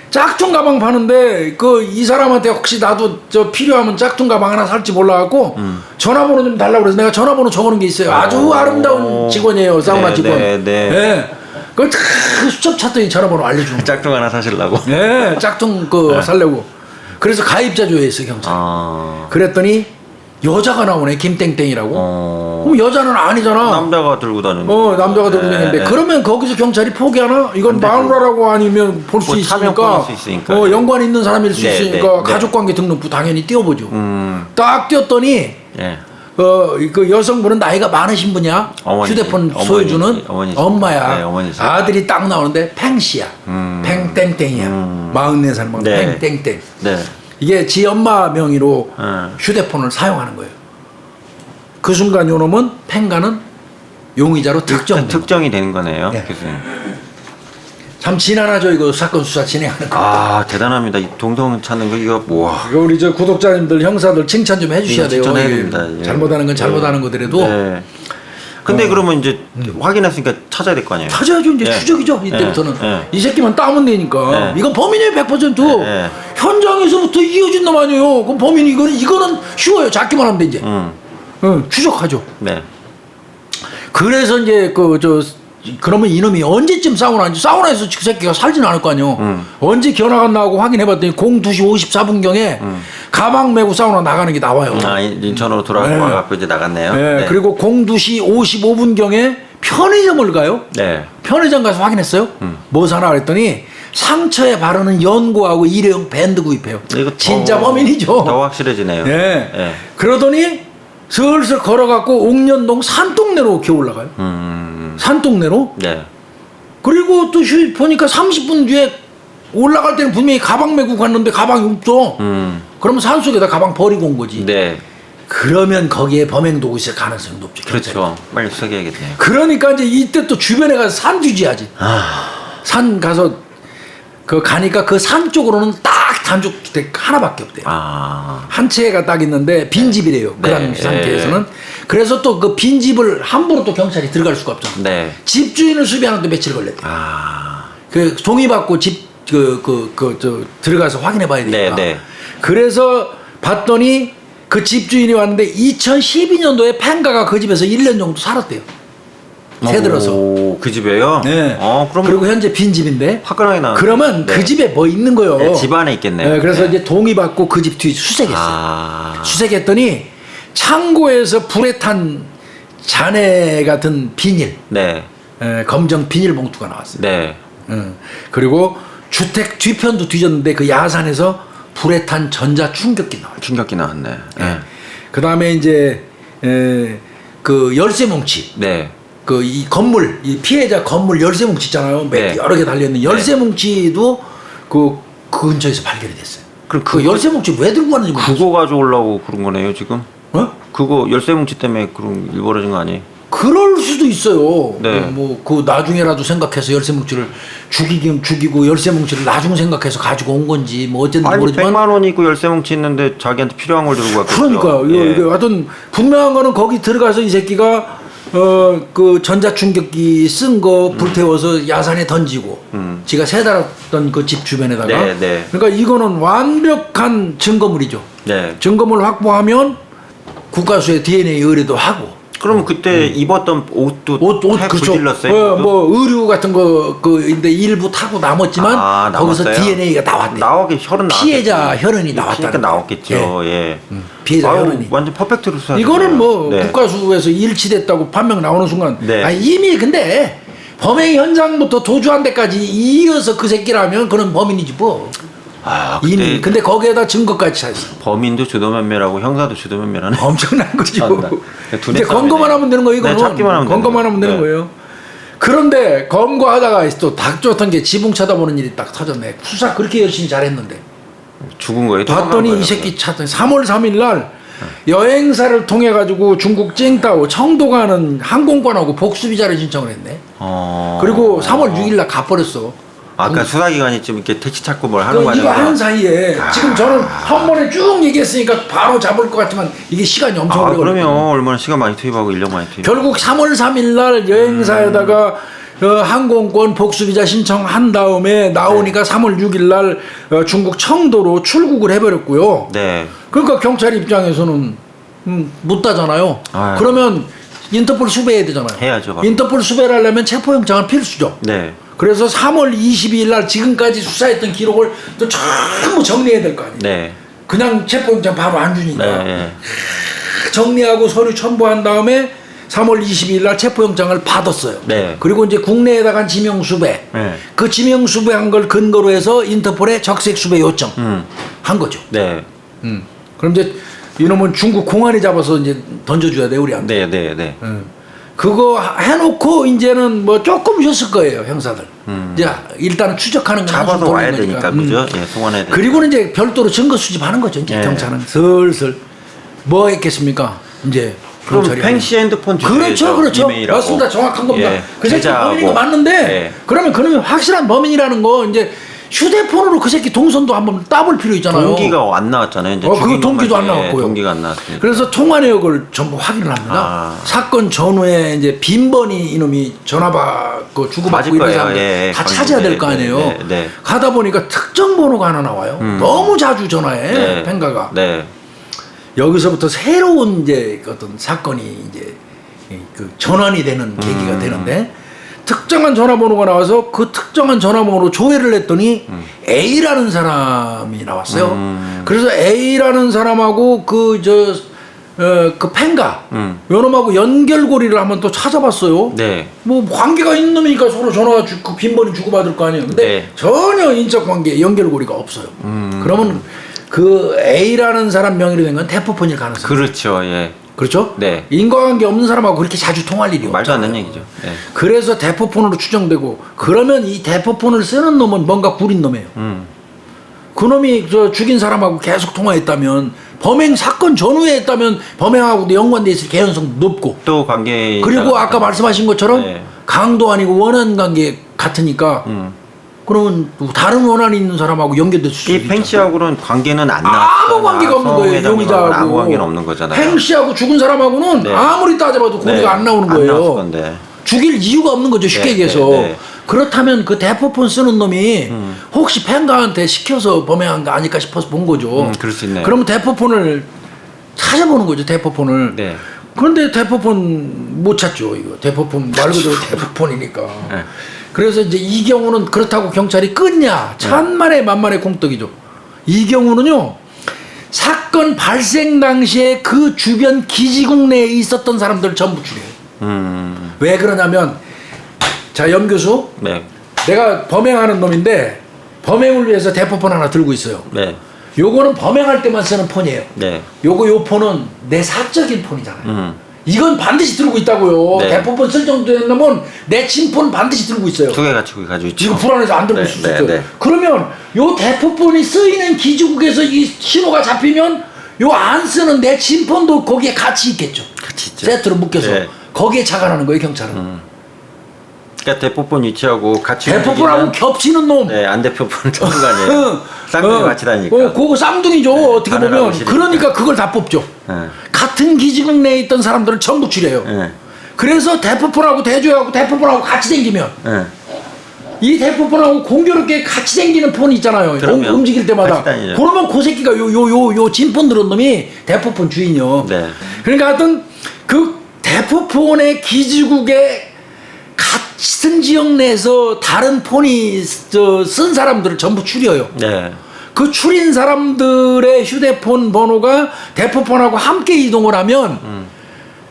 짝퉁 가방 파는데 이 사람한테 혹시 나도 저 필요하면 짝퉁 가방 하나 살지 몰라갖고 전화번호 좀 달라고 그래서 내가 전화번호 적어놓은 게 있어요. 아주 아름다운 직원이에요. 사우나 직원. 네. 그걸 다 수첩 찾더니 전화번호 알려주는 거예요. 짝퉁 하나 사실라고. 네, 짝퉁 살려고. 그래서 가입자 조회했어요 경찰. 그랬더니 여자가 나오네 김땡땡이라고. 그럼 여자는 아니잖아. 남자가 들고 다니는. 남자가 들고 다니는데 그러면 거기서 경찰이 포기하나? 이건 마누라라고 아니면 볼 수 있으니까. 연관 있는 사람일 수 있으니까 가족관계 등록부 당연히 띄워보죠. 딱 띄웠더니 그 여성분은 나이가 많으신 분이야. 휴대폰 소유주는 엄마야. 네, 어머니세요. 아들이 딱 나오는데 팽씨야. 팽땡땡이야. 44살 먹는 팽땡땡. 네. 이게 지 엄마 명의로 휴대폰을 사용하는 거예요. 그 순간 요놈은 팽가는 용의자로 특정이 되는 거네요. 네. 교수님. 참 지난하죠 이거 사건 수사 진행하는 거. 대단합니다. 이 동성 찾는 거 이거 이거 우리 저 구독자님들 형사들 칭찬 좀 해주셔야 돼요. 칭찬해야 됩니다. 잘못하는 건 잘못하는 거더라도. 네. 근데 그러면 이제 확인했으니까 찾아야 될 거 아니에요? 찾아야죠. 이제 추적이죠. 이때부터는. 이 새끼만 따면 되니까. 이건 범인이에요 100%. 현장에서부터 이어진 놈 아니에요. 그럼 범인이 이거는 쉬워요. 잡기만 하면 돼 이제. 추적하죠. 네. 그래서 이제 그러면 이놈이 언제쯤 사우나인지 사우나에서 그 새끼가 살진 않을 거 아니요. 언제 견학안 나오고 확인해봤더니 02시 54분경에 가방 메고 사우나 나가는 게 나와요. 아, 인천으로 돌아와갖고 이제 나갔네요. 네. 네. 그리고 02시 55분경에 편의점을 가요. 네. 편의점 가서 확인했어요. 뭐 사나 그랬더니 상처에 바르는 연고하고 일회용 밴드 구입해요. 이거 진짜 범인이죠. 더 확실해지네요. 네. 네. 그러더니 슬슬 걸어갖고 옥년동 산동네로 기어 올라가요. 산동네로. 네. 그리고 또 보니까 30분 뒤에 올라갈 때는 분명히 가방 메고 갔는데 가방이 없어. 그러면 산속에다 가방 버리고 온 거지. 네. 그러면 거기에 범행 도구 있을 가능성이 높죠. 경찰이. 그렇죠. 빨리 수색해야겠네요. 그러니까 이제 이때 또 주변에 가서 산 뒤지야지. 산 가서 가니까 그 산 쪽으로는 딱 단독주택 하나밖에 없대요. 한 채가 딱 있는데 빈집이래요. 그 네. 당시 상태에서는. 그래서 또 그 빈집을 함부로 또 경찰이 들어갈 수가 없잖아. 네. 집주인을 수비하는데 며칠 걸렸대. 그 동의받고 들어가서 확인해 봐야 되니까. 네. 그래서 봤더니 그 집주인이 왔는데 2012년도에 팽가가 그 집에서 1년 정도 살았대요. 새들어서. 오, 그 집에요? 네. 그럼 그리고 현재 빈집인데. 화끈하게 나. 그러면 그 집에 뭐 있는 거요. 네, 집 안에 있겠네요. 네, 그래서 네. 이제 동의받고 그 집 뒤에 수색했어요. 수색했더니 창고에서 불에 탄 잔해 같은 비닐, 네. 검정 비닐 봉투가 나왔어요. 네. 그리고 주택 뒤편도 뒤졌는데 그 야산에서 불에 탄 전자 충격기 나와요. 충격기 나왔네. 네. 그 다음에 이제 그 열쇠 뭉치. 네. 이 건물, 이 피해자 건물 열쇠 뭉치 있잖아요. 네. 여러 개 달려있는 열쇠 뭉치도 그 근처에서 발견이 됐어요. 그럼 그 열쇠 뭉치 왜 들고 가는지 모르겠어요. 그거 가져오려고 그런 거네요, 지금? 그거 열쇠 뭉치 때문에 그런 일 벌어진 거 아니에요? 그럴 수도 있어요. 네. 그 나중에라도 생각해서 열쇠 뭉치를 죽이고 열쇠 뭉치를 나중 생각해서 가지고 온 건지 뭐 어쨌든 아니, 모르지만 100만 원 있고 열쇠 뭉치 있는데 자기한테 필요한 걸 들고 왔겠죠. 그러니까요. 예. 이거 하여튼 분명한 거는 거기 들어가서 이 새끼가 그 전자충격기 쓴 거 불태워서 야산에 던지고 지가 새달았던 그 집 주변에다가 네, 네. 그러니까 이거는 완벽한 증거물이죠. 네. 증거물 확보하면 국가수에 DNA 의뢰도 하고 그럼 그때 입었던 옷도 다 그렇죠. 부질렀어요? 뭐 의류 같은 거인데 일부 타고 남았지만 거기서 남았어요? DNA가 나왔대. 나오게 혈흔 나왔겠죠. 피해자 혈흔이 나왔다는 그러니까 나왔겠죠. 예. 피해자 아유, 혈흔이. 완전 퍼펙트로 수사. 이거는 뭐 네. 국가수에서 일치됐다고 판명 나오는 순간 네. 이미 근데 범행 현장부터 도주한 데까지 이어서 그 새끼라면 그런 범인이지 뭐. 이미 근데 거기에다 증거까지 찾았어. 범인도 주도면밀하고 형사도 주도면밀하네. 엄청난 거죠. 참나. 이제 검거만 하면 되는 거예요. 이거는. 네, 찾기만 하면 검거만 하면 되는 네. 거예요. 그런데 검거하다가 또 닥쳤던 게 지붕 쳐다보는 일이 딱 터졌네. 수사 그렇게 열심히 잘했는데. 죽은 거예요? 봤더니 이 새끼 찾더니 3월 3일 날 여행사를 통해 가지고 중국 찡따오 청도 가는 항공권하고 복수비자를 신청을 했네. 그리고 3월 6일 날 가버렸어. 아까 수사기관이 좀 이렇게 택시 찾고 뭘 하는 이거 하는 과정에서 사이에 지금 저는 한 번에 쭉 얘기했으니까 바로 잡을 것 같지만 이게 시간이 엄청 오래 걸려요. 그러면 얼마나 시간 많이 투입하고 인력 많이 투입. 결국 3월 3일 날 여행사에다가 항공권 복수비자 신청한 다음에 나오니까 3월 6일 날 중국 청도로 출국을 해버렸고요. 네. 그러니까 경찰 입장에서는 못 따잖아요. 아유. 그러면 인터폴 수배해야 되잖아요. 해야죠, 바로. 인터폴 수배를 하려면 체포영장은 필수죠. 네. 그래서 3월 22일 날 지금까지 수사했던 기록을 또 전부 정리해야 될 거 아니에요. 네. 그냥 체포영장 바로 안 주니까. 네. 정리하고 서류 첨부한 다음에 3월 22일 날 체포영장을 받았어요. 네. 그리고 이제 국내에다가 한 지명수배. 네. 그 지명수배한 걸 근거로 해서 인터폴에 적색수배 요청 한 거죠. 네. 그럼 이제 이놈은 중국 공안이 잡아서 이제 던져줘야 돼 우리한테. 네. 그거 해놓고 이제는 뭐 조금 쉬었을 거예요 형사들. 이제 일단은 추적하는 거 잡아서 와야 되니까 그죠? 예, 송환해야 되니까. 그리고는 이제 별도로 증거 수집하는 거죠. 이제 예. 경찰은 슬슬 뭐 했겠습니까? 이제 그럼 경찰이 팽씨 핸드폰 주제죠. 그렇죠. 이메일하고. 맞습니다. 정확한 겁니다. 예, 그 새끼 계좌하고. 범인인 거 맞는데 예. 그러면 그놈이 확실한 범인이라는 거 이제 휴대폰으로 그 새끼 동선도 한번 따볼 필요 있잖아요. 동기가 안 나왔잖아요. 이제 그 죽인 동기도 것만, 안 예, 나왔고요. 동기가 안 나왔으니까. 그래서 통화 내역을 전부 확인을 합니다. 사건 전후에 이제 빈번히 이놈이 전화 받고 주고받고 맞을 이런 거예요. 사람들 예, 다 거의. 찾아야 될 네, 거 아니에요. 네. 가다 보니까 특정 번호가 하나 나와요. 너무 자주 전화해. 팽가가. 네. 여기서부터 새로운 이제 어떤 사건이 이제 그 전환이 되는 계기가 되는데 특정한 전화번호가 나와서 그 특정한 전화번호로 조회를 했더니 A라는 사람이 나왔어요. 그래서 A라는 사람하고 그 팬가 요놈하고 연결고리를 한번 또 찾아봤어요. 네. 뭐 관계가 있는 놈이니까 서로 전화 그 빈번히 주고받을 거 아니에요. 근데 네. 전혀 인적 관계 연결고리가 없어요. 그러면 그 A라는 사람 명의로 된 건 대포폰일 가능성이 그렇죠. 예. 그렇죠? 네. 인과관계 없는 사람하고 그렇게 자주 통할 일이 말도 안 없잖아요. 되는 얘기죠. 네. 그래서 대포폰으로 추정되고 그러면 이 대포폰을 쓰는 놈은 뭔가 구린 놈이에요. 그놈이 죽인 사람하고 계속 통화했다면 범행 사건 전후에 했다면 범행하고도 연관돼 있을 개연성 높고 또 관계 그리고 아까 말씀하신 것처럼 네. 강도 아니고 원한 관계 같으니까 그러면 또 다른 원한이 있는 사람하고 연결될 수 이 있죠. 팽 씨하고는 관계는 안 나왔어요. 아무 관계가 없는 거예요. 용의자하고 아무 관계는 없는 거잖아요. 팽 씨하고 죽은 사람하고는 네. 아무리 따져봐도 고리가 네. 안 나오는 안 나왔을 거예요. 건데. 죽일 이유가 없는 거죠. 쉽게 네, 얘기해서. 네, 네. 그렇다면 그 대포폰 쓰는 놈이 혹시 팽가한테 시켜서 범행한 거 아닐까 싶어서 본 거죠. 그럴 수 있네요. 그러면 대포폰을 찾아보는 거죠. 대포폰을. 네. 그런데 대포폰 못 찾죠. 이거 대포폰 말 그대로 대포폰이니까. 네. 그래서 이제 이 경우는 그렇다고 경찰이 끊냐? 천만의 만만의 공덕이죠. 이 경우는요. 사건 발생 당시에 그 주변 기지국 내에 있었던 사람들 전부 추려요. 왜 그러냐면 자, 염 교수. 네. 내가 범행하는 놈인데 범행을 위해서 대포폰 하나 들고 있어요. 네. 요거는 범행할 때만 쓰는 폰이에요. 네. 요 폰은 내 사적인 폰이잖아요. 이건 반드시 들고 있다고요. 네. 대포폰 쓸 정도 되면 내 친폰 반드시 들고 있어요. 두 개 가지고 있죠. 이거 불안해서 안 들고 네, 있을 수 네, 있어요. 네. 그러면 요 대포폰이 쓰이는 기지국에서 이 신호가 잡히면 요 안 쓰는 내 친폰도 거기에 같이 있겠죠. 같이 있죠. 세트로 묶여서 네. 거기에 착안하는 거예요, 경찰은. 그러니까 대포폰 위치하고 같이 대포폰하고 움직이면 ገብ치는 놈. 네, 안 대포폰 잡는 거 아니에요. 쌍둥이 같이 다니니까. 그거 쌍둥이죠. 어떻게 하늘하고 보면. 시리니까. 그러니까 그걸 다 뽑죠. 네. 같은 기지국 내에 있던 사람들을 전부 추려요. 네. 그래서 대포폰하고 대조하고 대포폰하고 같이 댕기면 네. 이 대포폰하고 공교롭게 같이 댕기는 폰이 있잖아요. 그러면 움직일 때마다. 같이 다니죠. 그러면 그 새끼가 요 진폰 들은 놈이 대포폰 주인이요. 네. 그러니까 하여튼 그 대포폰의 기지국에 같은 지역 내에서 다른 폰이 쓴 사람들을 전부 추려요. 네. 그 추린 사람들의 휴대폰 번호가 대포폰하고 함께 이동을 하면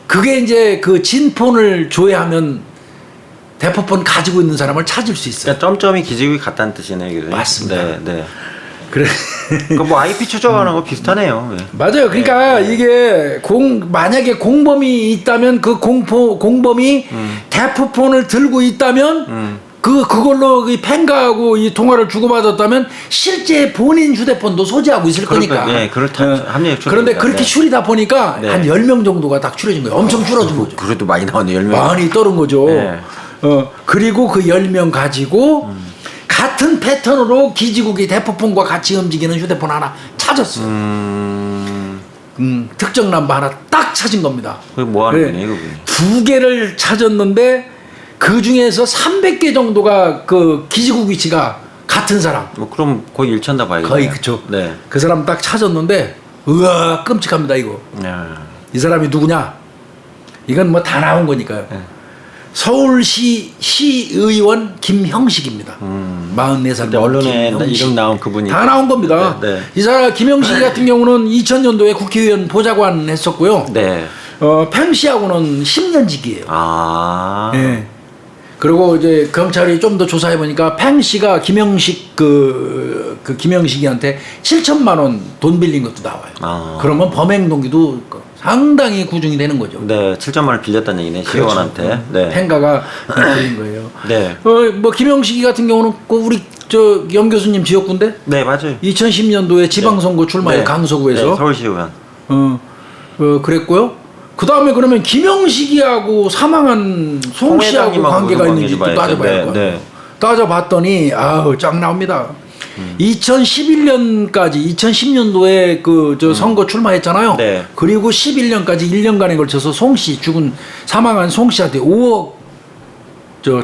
그게 이제 그 진폰을 조회하면 대포폰 가지고 있는 사람을 찾을 수 있어요. 그러니까 점점이 기지국이 같다는 뜻이네요. 그죠? 맞습니다. 네. 네. 그래. 그뭐 IP 추적하는 거 비슷하네요. 네. 맞아요. 그러니까 이게 만약에 공범이 있다면 그 공범이 대포폰을 들고 있다면 그걸로 이 팬가하고 이 통화를 주고받았다면 실제 본인 휴대폰도 소지하고 있을 거니까. 네, 그렇다. 합리적 추리니까. 그런데 그렇게 네. 추리다 보니까 네. 한 10명 정도가 딱 추려진 거예요. 엄청 줄어진 거죠. 그래도 많이 나오네. 10명. 많이 떨은 거죠. 네. 그리고 그 10명 가지고 같은 패턴으로 기지국이 대포폰과 같이 움직이는 휴대폰 하나 찾았어요. 특정 넘버 하나 딱 찾은 겁니다. 그게 뭐 하는 그래. 거냐, 그분이. 두 개를 찾았는데 그 중에서 300개 정도가 그 기지국 위치가 같은 사람. 뭐 그럼 거의 일천다 봐야겠네. 거의 그쵸. 네. 그 사람 딱 찾았는데 으아 끔찍합니다 이거. 이 사람이 누구냐? 이건 뭐 다 나온 거니까요. 네. 서울시 시의원 김형식입니다. 44살. 근데 언론에 이름 나온 그분이 다 나온 겁니다. 네, 네. 이 사람 김형식 같은 경우는 2000년도에 국회의원 보좌관 했었고요. 네. 팽 씨하고는 10년직이에요. 아. 네. 그리고 이제 경찰이 좀 더 조사해 보니까 팽 씨가 김형식 그 김형식이한테 7천만 원 돈 빌린 것도 나와요. 아. 그러면 범행 동기도 상당히 구중이 되는 거죠. 네, 7천만 원 빌렸다는 얘기네. 시의원한테. 네. 팽가가 빌린 거예요. 네. 뭐 김형식이 같은 경우는 그 우리 염 교수님 지역구인데 네, 맞아요. 2010년도에 지방선거 출마해 네. 강서구에서 네, 서울시의원. 그랬고요. 그 다음에 그러면 김형식이하고 사망한 송 씨하고 회장님하고 관계가 무슨 있는지 또 관계인지 따져봐야 할 봐야죠. 거예요. 네. 따져봤더니 아우 짱 나옵니다. 2011년까지 2010년도에 선거 출마했잖아요. 네. 그리고 11년까지 1년간에 걸쳐서 사망한 송 씨한테 5억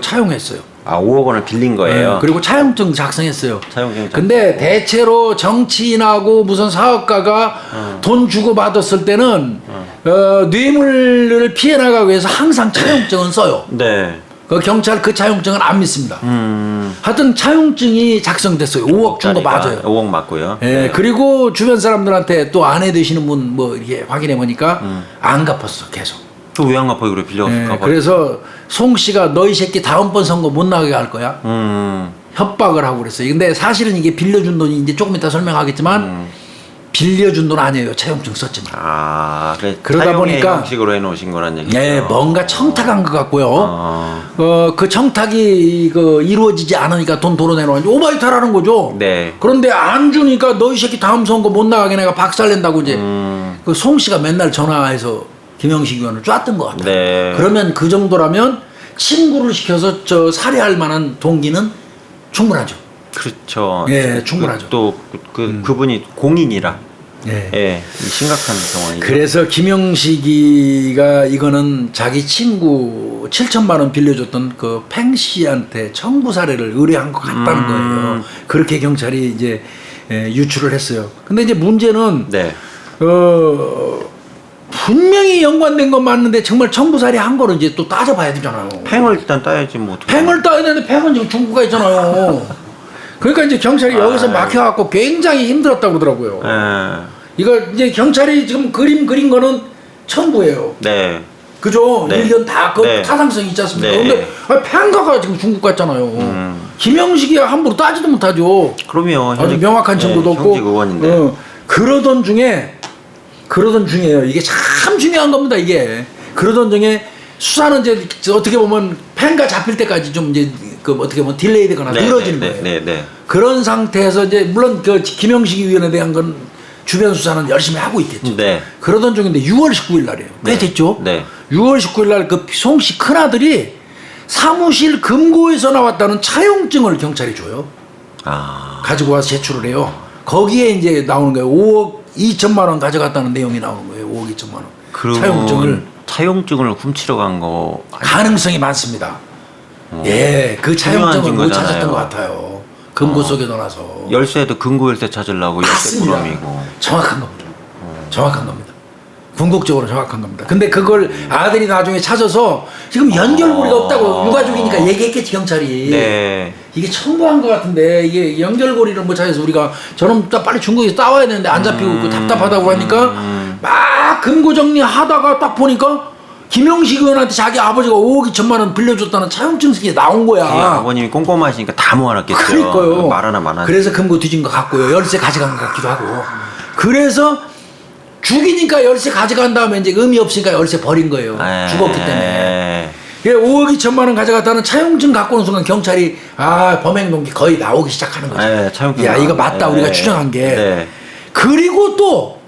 차용했어요. 아, 5억 원을 빌린 거예요. 그리고 차용증 작성했어요. 차용증 근데 대체로 정치인하고 무슨 사업가가 돈 주고 받았을 때는 뇌물을 피해 나가기 위해서 항상 차용증은 써요. 네. 그 경찰 그 차용증은 안 믿습니다. 하여튼 차용증이 작성됐어요. 5억 준 거 맞아요. 5억 맞고요. 예, 네. 그리고 주변 사람들한테 또 아내 되시는 분 뭐 이렇게 확인해 보니까 안 갚았어 계속. 또 왜 안 갚아요? 그래 빌려서 예, 갚아. 그래서 송 씨가 너희 새끼 다음번 선거 못 나가게 할 거야. 협박을 하고 그랬어요. 근데 사실은 이게 빌려준 돈이 이제 조금 이따 설명하겠지만 빌려준 돈 아니에요. 차용증 썼지만. 아, 그래. 그러다 보니까 형식으로 해놓으신 거란 얘기죠. 예, 뭔가 청탁한 것 같고요. 그 청탁이 이루어지지 않으니까 돈 도로 내놓으니 오바이탈하는 거죠. 네. 그런데 안 주니까 너희 새끼 다음 선거 못 나가게 내가 박살낸다고 이제 그 송 씨가 맨날 전화해서 김영식 의원을 쪼았던 것 같아요. 네. 그러면 그 정도라면 친구를 시켜서 저 살해할 만한 동기는 충분하죠. 그렇죠. 예, 충분하죠. 또 그분이 공인이라. 예. 예, 심각한 상황이죠. 그래서 김영식이가 이거는 자기 친구 7천만 원 빌려줬던 그 팽 씨한테 청부 사례를 의뢰한 것 같다는 거예요. 그렇게 경찰이 이제 유출을 했어요. 근데 이제 문제는 네. 분명히 연관된 건 맞는데 정말 청부 사례 한 거는 이제 또 따져봐야 되잖아요. 팽을 일단 따야지 뭐. 어떻게. 팽을 따야 되는데 팽은 지금 중국가 있잖아요. 그러니까 이제 경찰이 여기서 막혀갖고 굉장히 힘들었다고 그러더라고요. 예. 이거 이제 경찰이 지금 그린 거는 청부예요. 네. 그죠? 네. 일견 다 그 네. 타당성이 있지 않습니까? 네. 근데 팽가가 지금 중국 갔잖아요. 김영식이야 함부로 따지도 못하죠. 그럼요. 아주 명확한 증거도 없고. 현직 의원인데. 그러던 중에요. 이게 참 중요한 겁니다. 이게 그러던 중에 수사는 이제 어떻게 보면 팽가 잡힐 때까지 좀 이제 그 어떻게 보면 딜레이되거나 늘어지는 거예요. 네. 그런 상태에서 이제 물론 그 김영식 의원에 대한 건 주변 수사는 열심히 하고 있겠죠. 네. 그러던 중인데 6월 19일 날이에요. 꽤 네. 됐죠? 네. 6월 19일 날 그 송 씨 큰아들이 사무실 금고에서 나왔다는 차용증을 경찰이 줘요. 아. 가지고 와서 제출을 해요. 거기에 이제 나오는 거예요. 5억 2천만 원 가져갔다는 내용이 나오는 거예요. 5억 2천만 원. 그러면 차용증을 훔치러 간 거. 가능성이 많습니다. 예, 그 중요한 차용증을 못 증거잖아요. 찾았던 것 같아요. 금고 속에 넣어놔서. 열쇠도 금고 열쇠 찾으려고 열쇠 맞습니다. 꾸러미고. 정확한 겁니다. 정확한 겁니다. 궁극적으로 정확한 겁니다. 근데 그걸 아들이 나중에 찾아서 지금 연결고리가 없다고 유가족이니까 얘기했겠지 경찰이. 네. 이게 청구한 것 같은데 이게 연결고리를 못 찾아서 우리가 저는 빨리 중국에서 따와야 되는데 안 잡히고 그 답답하다고 하니까 막 금고 정리하다가 딱 보니까 김영식 의원한테 자기 아버지가 5억 2천만 원 빌려줬다는 차용증 쓰기에 나온 거야. 아버님이 꼼꼼하시니까 다 모아놨겠죠. 그러니까요. 말 하나 많아. 그래서 금고 뒤진 것 같고요. 열쇠 가져간 것 같기도 하고. 그래서 죽이니까 열쇠 가져간 다음에 이제 의미 없으니까 열쇠 버린 거예요. 죽었기 때문에. 5억 2천만 원 가져갔다는 차용증 갖고 오는 순간 경찰이 범행 동기 거의 나오기 시작하는 거죠. 차용증. 야 이거 맞다 우리가 추정한 게. 네. 그리고 또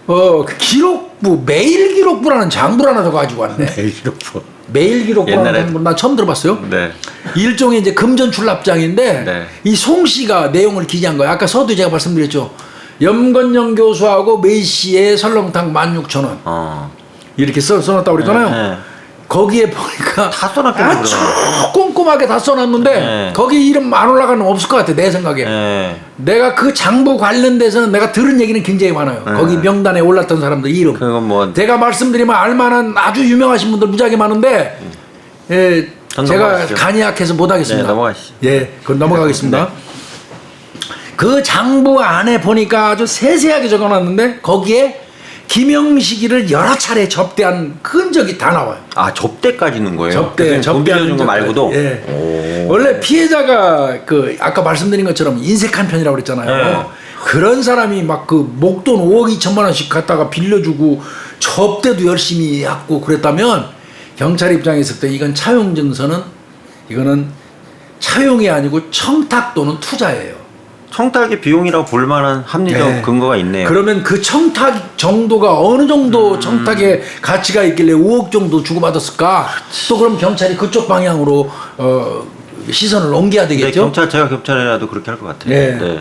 그 기록부 메일 기록부라는 장부를 하나 더 가지고 왔네. 메일 기록부. 메일 기록부라는 옛날에. 장부 난 처음 들어봤어요. 네. 일종의 이제 금전 출납장인데 네. 이 송 씨가 내용을 기재한 거예요. 아까 서두 제가 말씀드렸죠. 염건영 교수하고 메이 씨의 설렁탕 16,000원 이렇게 써놨다고 그랬잖아요. 네. 거기에 보니까 다 써놨겠네, 아주 그러면. 꼼꼼하게 다 써놨는데 네. 거기 이름 안 올라가는 건 없을 것 같아 내 생각에. 네. 내가 그 장부 관련돼서는 내가 들은 얘기는 굉장히 많아요. 거기 명단에 올랐던 사람들 이름. 그건 뭐. 제가 말씀드리면 알만한 아주 유명하신 분들 무지하게 많은데 전 제가 넘어가시죠. 간이 약해서 못하겠습니다. 네, 넘어가시죠. 예, 그건 넘어가겠습니다. 네. 그 장부 안에 보니까 아주 세세하게 적어놨는데 거기에 김영식이를 여러 차례 접대한 흔적이 다 나와요. 접대까지 있는 거예요? 접대 돈 빌려준 거 흔적까지. 말고도? 예. 원래 피해자가 그 아까 말씀드린 것처럼 인색한 편이라고 그랬잖아요. 네. 그런 사람이 막 그 목돈 5억 2천만 원씩 갖다가 빌려주고 접대도 열심히 하고 그랬다면 경찰 입장에서 때 이건 차용 증서는 이거는 차용이 아니고 청탁 또는 투자예요. 청탁의 비용이라고 볼 만한 합리적 네. 근거가 있네요. 그러면 그 청탁 정도가 어느 정도 청탁의 가치가 있길래 5억 정도 주고받았을까? 또 그럼 경찰이 그쪽 방향으로 시선을 옮겨야 네, 되겠죠? 제가 경찰이라도 그렇게 할 것 같아요. 네.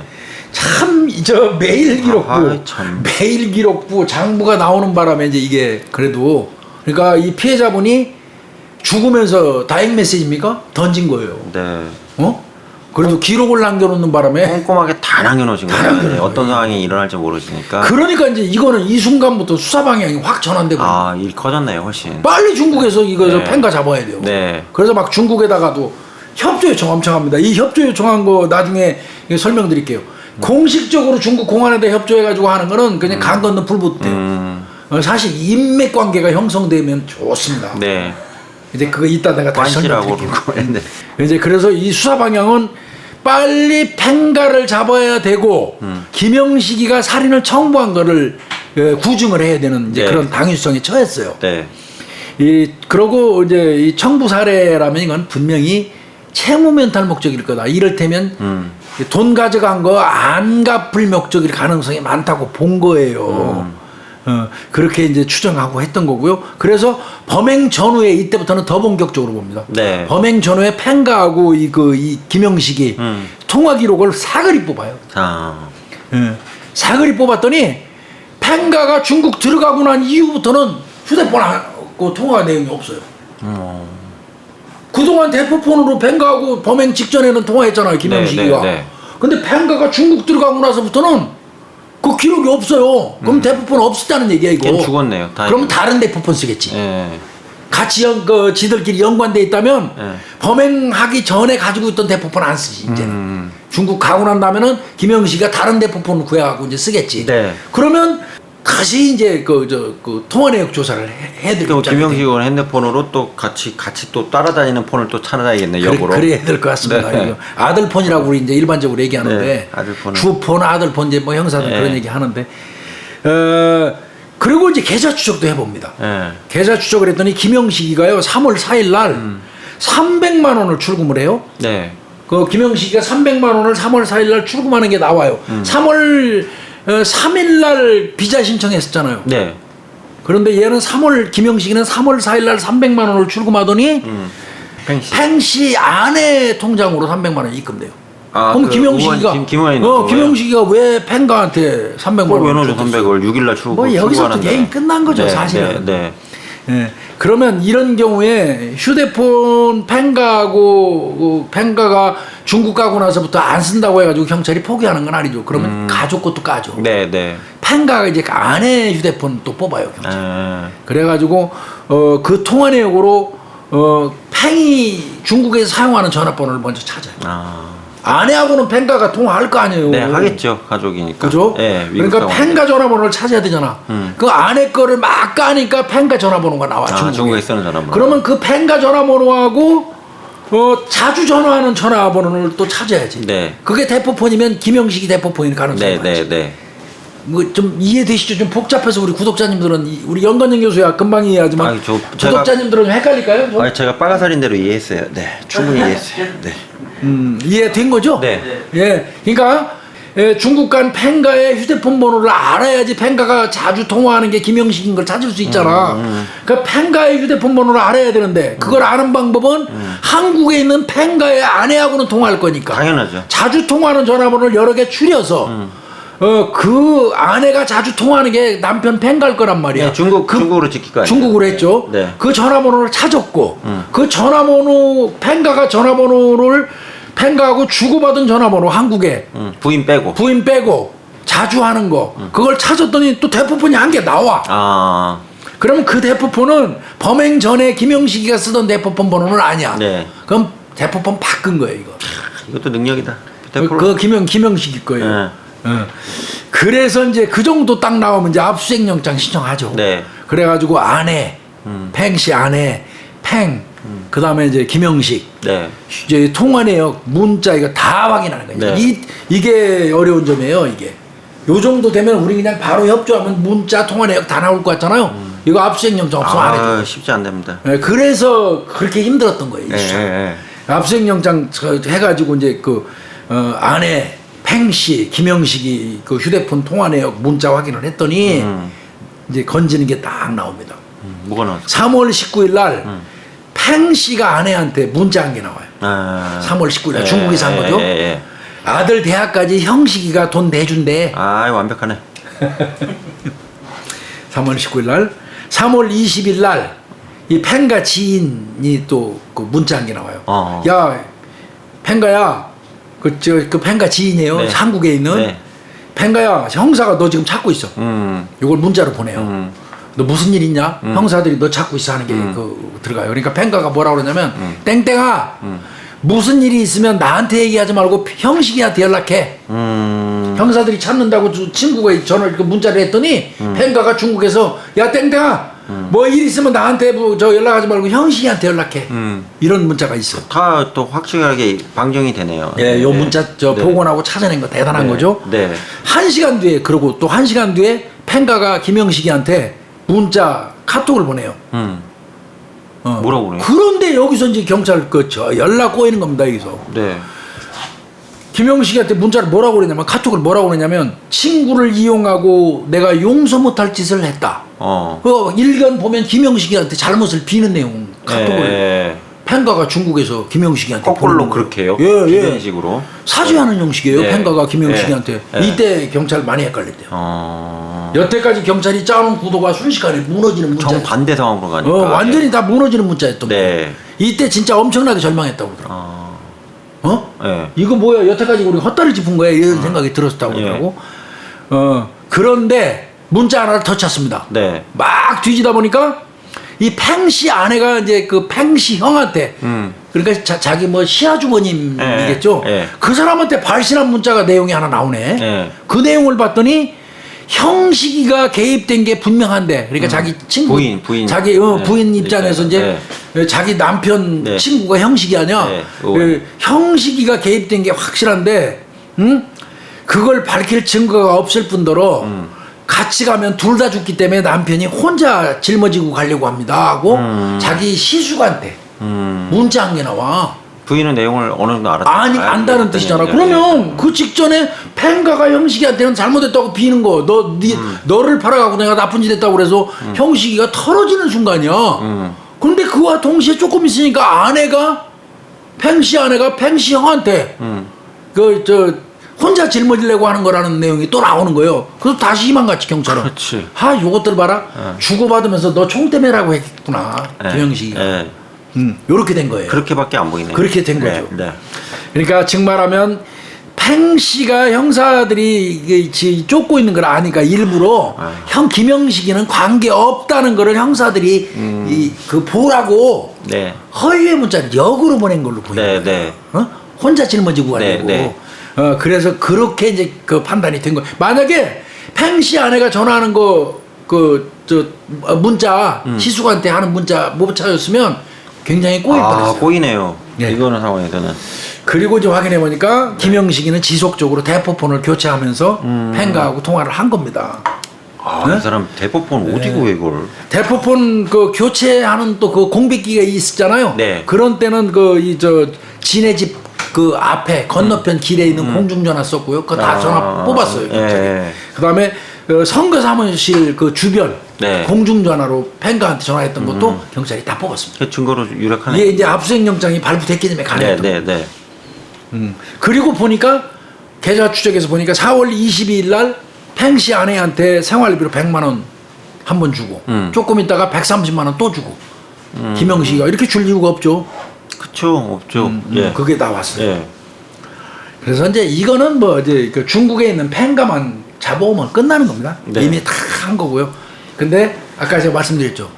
참 저 메일 기록부, 참. 메일 기록부 장부가 나오는 바람에 이제 이게 그래도 그러니까 이 피해자분이 죽으면서 다행 메시지입니까? 던진 거예요. 네. 그래도 기록을 남겨놓는 바람에 꼼꼼하게 다 남겨놓으신 다 거예요. 남겨놓은 어떤 거예요. 상황이 일어날지 모르시니까. 그러니까 이제 이거는 이 순간부터 수사 방향이 확 전환되고 아, 일 커졌네요, 훨씬. 빨리 중국에서 이거에서 네. 펜가 잡아야 돼요. 네. 그래서 막 중국에다가도 협조 요청 엄청 합니다. 이 협조 요청한 거 나중에 설명드릴게요. 공식적으로 중국 공안에다 협조해가지고 하는 거는 그냥 강 건너 불 붙대요. 사실 인맥 관계가 형성되면 좋습니다. 네. 이제 그거 이따 내가 다시 관시라고 설명드릴게요. 이제 그래서 이 수사 방향은 빨리 펜가를 잡아야 되고 김영식이가 살인을 청부한 거를 구증을 해야 되는 이제 네. 그런 당위성에 처했어요. 네. 그러고 이제 이 청부 살해라면 이건 분명히 채무 멘탈 목적일 거다. 이를테면 돈 가져간 거 안 갚을 목적일 가능성이 많다고 본 거예요. 그렇게 이제 추정하고 했던 거고요. 그래서 범행 전후에 이때부터는 더 본격적으로 봅니다. 네. 범행 전후에 펜가하고 이 김영식이 통화 기록을 사거리 뽑아요. 자. 사거리 뽑았더니 펜가가 중국 들어가고 난 이후부터는 휴대폰하고 통화 내용이 없어요. 그동안 대포폰으로 펜가하고 범행 직전에는 통화했잖아요, 김영식이가. 네. 근데 펜가가 중국 들어가고 나서부터는 그 기록이 없어요. 그럼 대포폰 없었다는 얘기야, 이거. 걔는 죽었네요. 다행히. 그러면 다른 대포폰 쓰겠지. 예. 같이 지들끼리 연관돼 있다면 네. 범행하기 전에 가지고 있던 대포폰 안 쓰지, 이제. 중국 가고 난 다음에는 김영식이가 다른 대포폰을 구해갖고 이제 쓰겠지. 네. 그러면 다시 이제 통화 내역 조사를 해야 될 또 입장이 김영식은 핸드폰으로 또 같이 또 따라다니는 폰을 또 찾아야겠네, 역으로. 그래야 될 것 같습니다. 네. 이거 아들 폰이라고 우리 이제 일반적으로 얘기하는데 네, 아들 폰은. 주폰, 아들 폰 이제 뭐 형사들 네. 그런 얘기 하는데 그리고 이제 계좌 추적도 해봅니다. 예. 계좌 추적을 했더니 김영식이가요 3월 4일 날 300만 원을 출금을 해요. 네. 그 김영식이가 300만 원을 3월 4일 날 출금하는 게 나와요. 3월 3일 날 비자 신청했었잖아요. 네. 그런데 얘는 김영식이는 3월 4일 날 300만 원을 출금하더니 팽씨. 팽씨 아내 통장으로 300만 원이 입금돼요. 아, 그럼 그 김영식이가 김의원이 김영식이가 왜 팽가한테 300만 왜 원을 넣어줘 줬겠어요? 300을 6일날 출고 뭐 여기서 또 출고하는데. 게임 끝난 거죠, 네, 사실은. 네. 예. 그러면 이런 경우에 휴대폰 팽가가 중국 가고 나서부터 안 쓴다고 해가지고 경찰이 포기하는 건 아니죠. 그러면 가족 것도 까죠. 네, 네. 팽가가 이제 아내 휴대폰 또 뽑아요, 경찰. 아, 그래가지고 그 통화 내역으로 팽이 중국에서 사용하는 전화번호를 먼저 찾아요. 아내하고는 팽가가 통화할 거 아니에요. 네, 하겠죠. 가족이니까. 그죠? 네, 그러니까 팽가 전화번호를 찾아야 되잖아. 그 아내 거를 막 까니까 팽가 전화번호가 나와. 중국에 쓰는 전화번호. 그러면 그 팽가 전화번호하고 자주 전화하는 전화번호를 또 찾아야지. 네. 그게 대포폰이면 김영식이 대포폰일 가능성이 네, 많지. 네, 네. 뭐 좀 이해되시죠? 좀 복잡해서 우리 구독자님들은 우리 연관영 교수야 금방 이해하지만 아니, 구독자님들은 좀 헷갈릴까요? 좀? 아니, 제가 빠가살인 대로 이해했어요. 네, 충분히 이해했어요. 네. 이해된 거죠? 네. 예, 그러니까 중국 간 팽가의 휴대폰 번호를 알아야지 팽가가 자주 통화하는 게 김영식인 걸 찾을 수 있잖아. 그 팽가의 휴대폰 번호를 알아야 되는데 그걸 아는 방법은 한국에 있는 팽가의 아내하고는 통화할 거니까. 당연하죠. 자주 통화하는 전화번호를 여러 개 추려서 그 아내가 자주 통화하는 게 남편 팽가일 거란 말이야. 네, 중국으로 지킬 거 아니에요. 중국으로 했죠. 네. 그 전화번호를 찾았고 그 전화번호 팽가가 전화번호를 팽가하고 주고받은 전화번호 한국에 부인 빼고 자주 하는 거 그걸 찾았더니 또 대포폰이 한 개 나와. 아, 그러면 그 대포폰은 범행 전에 김영식이가 쓰던 대포폰 번호는 아니야. 네. 그럼 대포폰 바꾼 거예요 이거. 이것도 능력이다. 그 김영식일 거예요. 네. 그래서 이제 그 정도 딱 나오면 이제 압수수색 영장 신청하죠. 네. 그래가지고 아내, 팽씨 아내, 그 다음에 이제 김영식, 네. 이제 통화 내역, 문자 이거 다 확인하는 거예요. 네. 이게 어려운 점이에요. 이게 요 정도 되면 우리 그냥 바로 협조하면 문자, 통화 내역 다 나올 것 같잖아요. 이거 압수수색 영장 없으면 안 해줘. 쉽지 안 됩니다. 네, 그래서 그렇게 힘들었던 거예요. 이 수사. 압수수색 영장 해가지고 이제 아내 팽씨, 김영식이 그 휴대폰 통화 내역 문자 확인을 했더니 이제 건지는 게 딱 나옵니다. 뭐가 나왔어? 3월 19일 날 팽씨가 아내한테 문자 한 게 나와요. 3월 19일 날 중국에서 한 거죠. 아들 대학까지 형식이가 돈 내준대. 완벽하네. 3월 19일 날 3월 20일 날 이 팽가 지인이 또 그 문자 한 개 나와요. 야, 팽가야, 그 팽가 지인이에요. 네. 한국에 있는 네. 팽가야, 형사가 너 지금 찾고 있어. 이걸 문자로 보내요. 너 무슨 일 있냐? 형사들이 너 찾고 있어 하는 게 들어가요. 그러니까 팽가가 뭐라 그러냐면 땡땡아, 무슨 일이 있으면 나한테 얘기하지 말고 형식이한테 연락해. 형사들이 찾는다고 친구가 전화를 그 문자를 했더니 팽가가 중국에서 야 땡땡아, 뭐 일 있으면 나한테 저 연락하지 말고 형식이한테 연락해. 이런 문자가 있어. 다 또 확실하게 방정이 되네요. 예, 요 문자 저 복원하고 찾아낸 거 대단한 네. 거죠. 네. 1시간 뒤에, 그러고 또 1시간 뒤에 팽가가 김영식이한테 문자 카톡을 보내요. 뭐라고 그래요? 그런데 여기서 이제 경찰 저 연락 꼬이는 겁니다. 여기서 네. 김영식이한테 문자를 뭐라고 그러냐면, 카톡을 뭐라고 그러냐면, 친구를 이용하고 내가 용서 못할 짓을 했다. 그 일견 보면 김영식이한테 잘못을 비는 내용 카톡을 팽가가 중국에서 김영식이한테 거꾸로 보내는 그렇게 해요? 거예요. 예, 이런 예. 식으로 사죄하는 형식이에요. 네. 팽가가 김영식이한테. 네. 이때 경찰 많이 헷갈렸대요. 여태까지 경찰이 짜놓은 구도가 순식간에 무너지는 문자. 정반대 상황으로 가니까. 완전히 다 무너지는 문자였던 거예요. 네. 이때 진짜 엄청나게 절망했다고 그러더라고요. 네. 이거 뭐야, 여태까지 우리 헛다리 짚은 거야, 이런 생각이 들었다고 그러더라고. 그런데 문자 하나를 더 찾습니다. 네. 막 뒤지다 보니까 이 팽씨 아내가 이제 그 팽씨 형한테, 그러니까 자기 뭐 시아주버님이겠죠. 네. 그 사람한테 발신한 문자가 내용이 하나 나오네. 네. 그 내용을 봤더니 형식이가 개입된 게 분명한데, 그러니까 자기 친구, 부인. 자기 네. 부인 입장에서 이제 자기 남편 네. 친구가 형식이 아니야. 네. 형식이가 개입된 게 확실한데, 그걸 밝힐 증거가 없을 뿐더러 같이 가면 둘 다 죽기 때문에 남편이 혼자 짊어지고 가려고 합니다 하고 자기 시숙한테 문자 한 개 나와. 부인은 내용을 어느 정도 알았다. 아니, 안다는 뜻이잖아. 그러면 그 직전에 팽가가 형식이한테는 잘못했다고 비는 거, 너를 팔아가고 내가 나쁜 짓 했다고 그래서 형식이가 털어지는 순간이야. 그런데 그와 동시에 조금 있으니까 팽씨 아내가 팽씨 형한테 혼자 짊어지려고 하는 거라는 내용이 또 나오는 거예요. 그래서 다시 희망같이 경찰은. 그렇지. 요것들 봐라. 주고받으면서 너 총대매라고 했구나. 김형식이. 요렇게 된 거예요. 그렇게밖에 안 보이네. 그렇게 된 거죠. 네. 그러니까 즉 말하면 팽씨가 형사들이 쫓고 있는 걸 아니까 일부러 형 김영식이는 관계 없다는 거를 형사들이 그 보라고 네. 허위의 문자를 역으로 보낸 걸로 보여요. 네. 혼자 짊어지고 가려고. 네. 그래서 그렇게 이제 그 판단이 된 거예요. 만약에 팽씨 아내가 전화하는 문자 시숙한테 하는 문자 못 찾았으면 굉장히 꼬일 뻔했어요. 꼬이네요. 네. 이거는 상황에서는. 그리고 이제 확인해 보니까 김영식이는 지속적으로 대포폰을 교체하면서 팽가하고 통화를 한 겁니다. 이 사람 대포폰 어디 구해 이걸? 대포폰 그 교체하는 또 그 공백기가 있었잖아요. 네. 그런 때는 지네 집 그 앞에 건너편 길에 있는 공중전화 썼고요. 그거 다 전화 뽑았어요. 경찰이. 그다음에 선거 사무실 그 주변 공중전화로 팽가한테 전화했던 것도 경찰이 다 뽑았습니다. 그 증거로 유력하네. 이게 이제 압수수색 영장이 발부됐기 때문에 가능했던 거예요. 그리고 보니까 계좌 추적해서 보니까 4월 22일 날 팽씨 아내한테 생활비로 100만 원 한 번 주고 조금 있다가 130만 원 또 주고 김영식이가 이렇게 줄 이유가 없죠. 그쵸, 없죠. 예. 그게 나왔어요. 예. 그래서 이제 이거는 뭐 이제 그 중국에 있는 팽가만 잡아오면 끝나는 겁니다. 네. 이미 다 한 거고요. 근데 아까 제가 말씀드렸죠.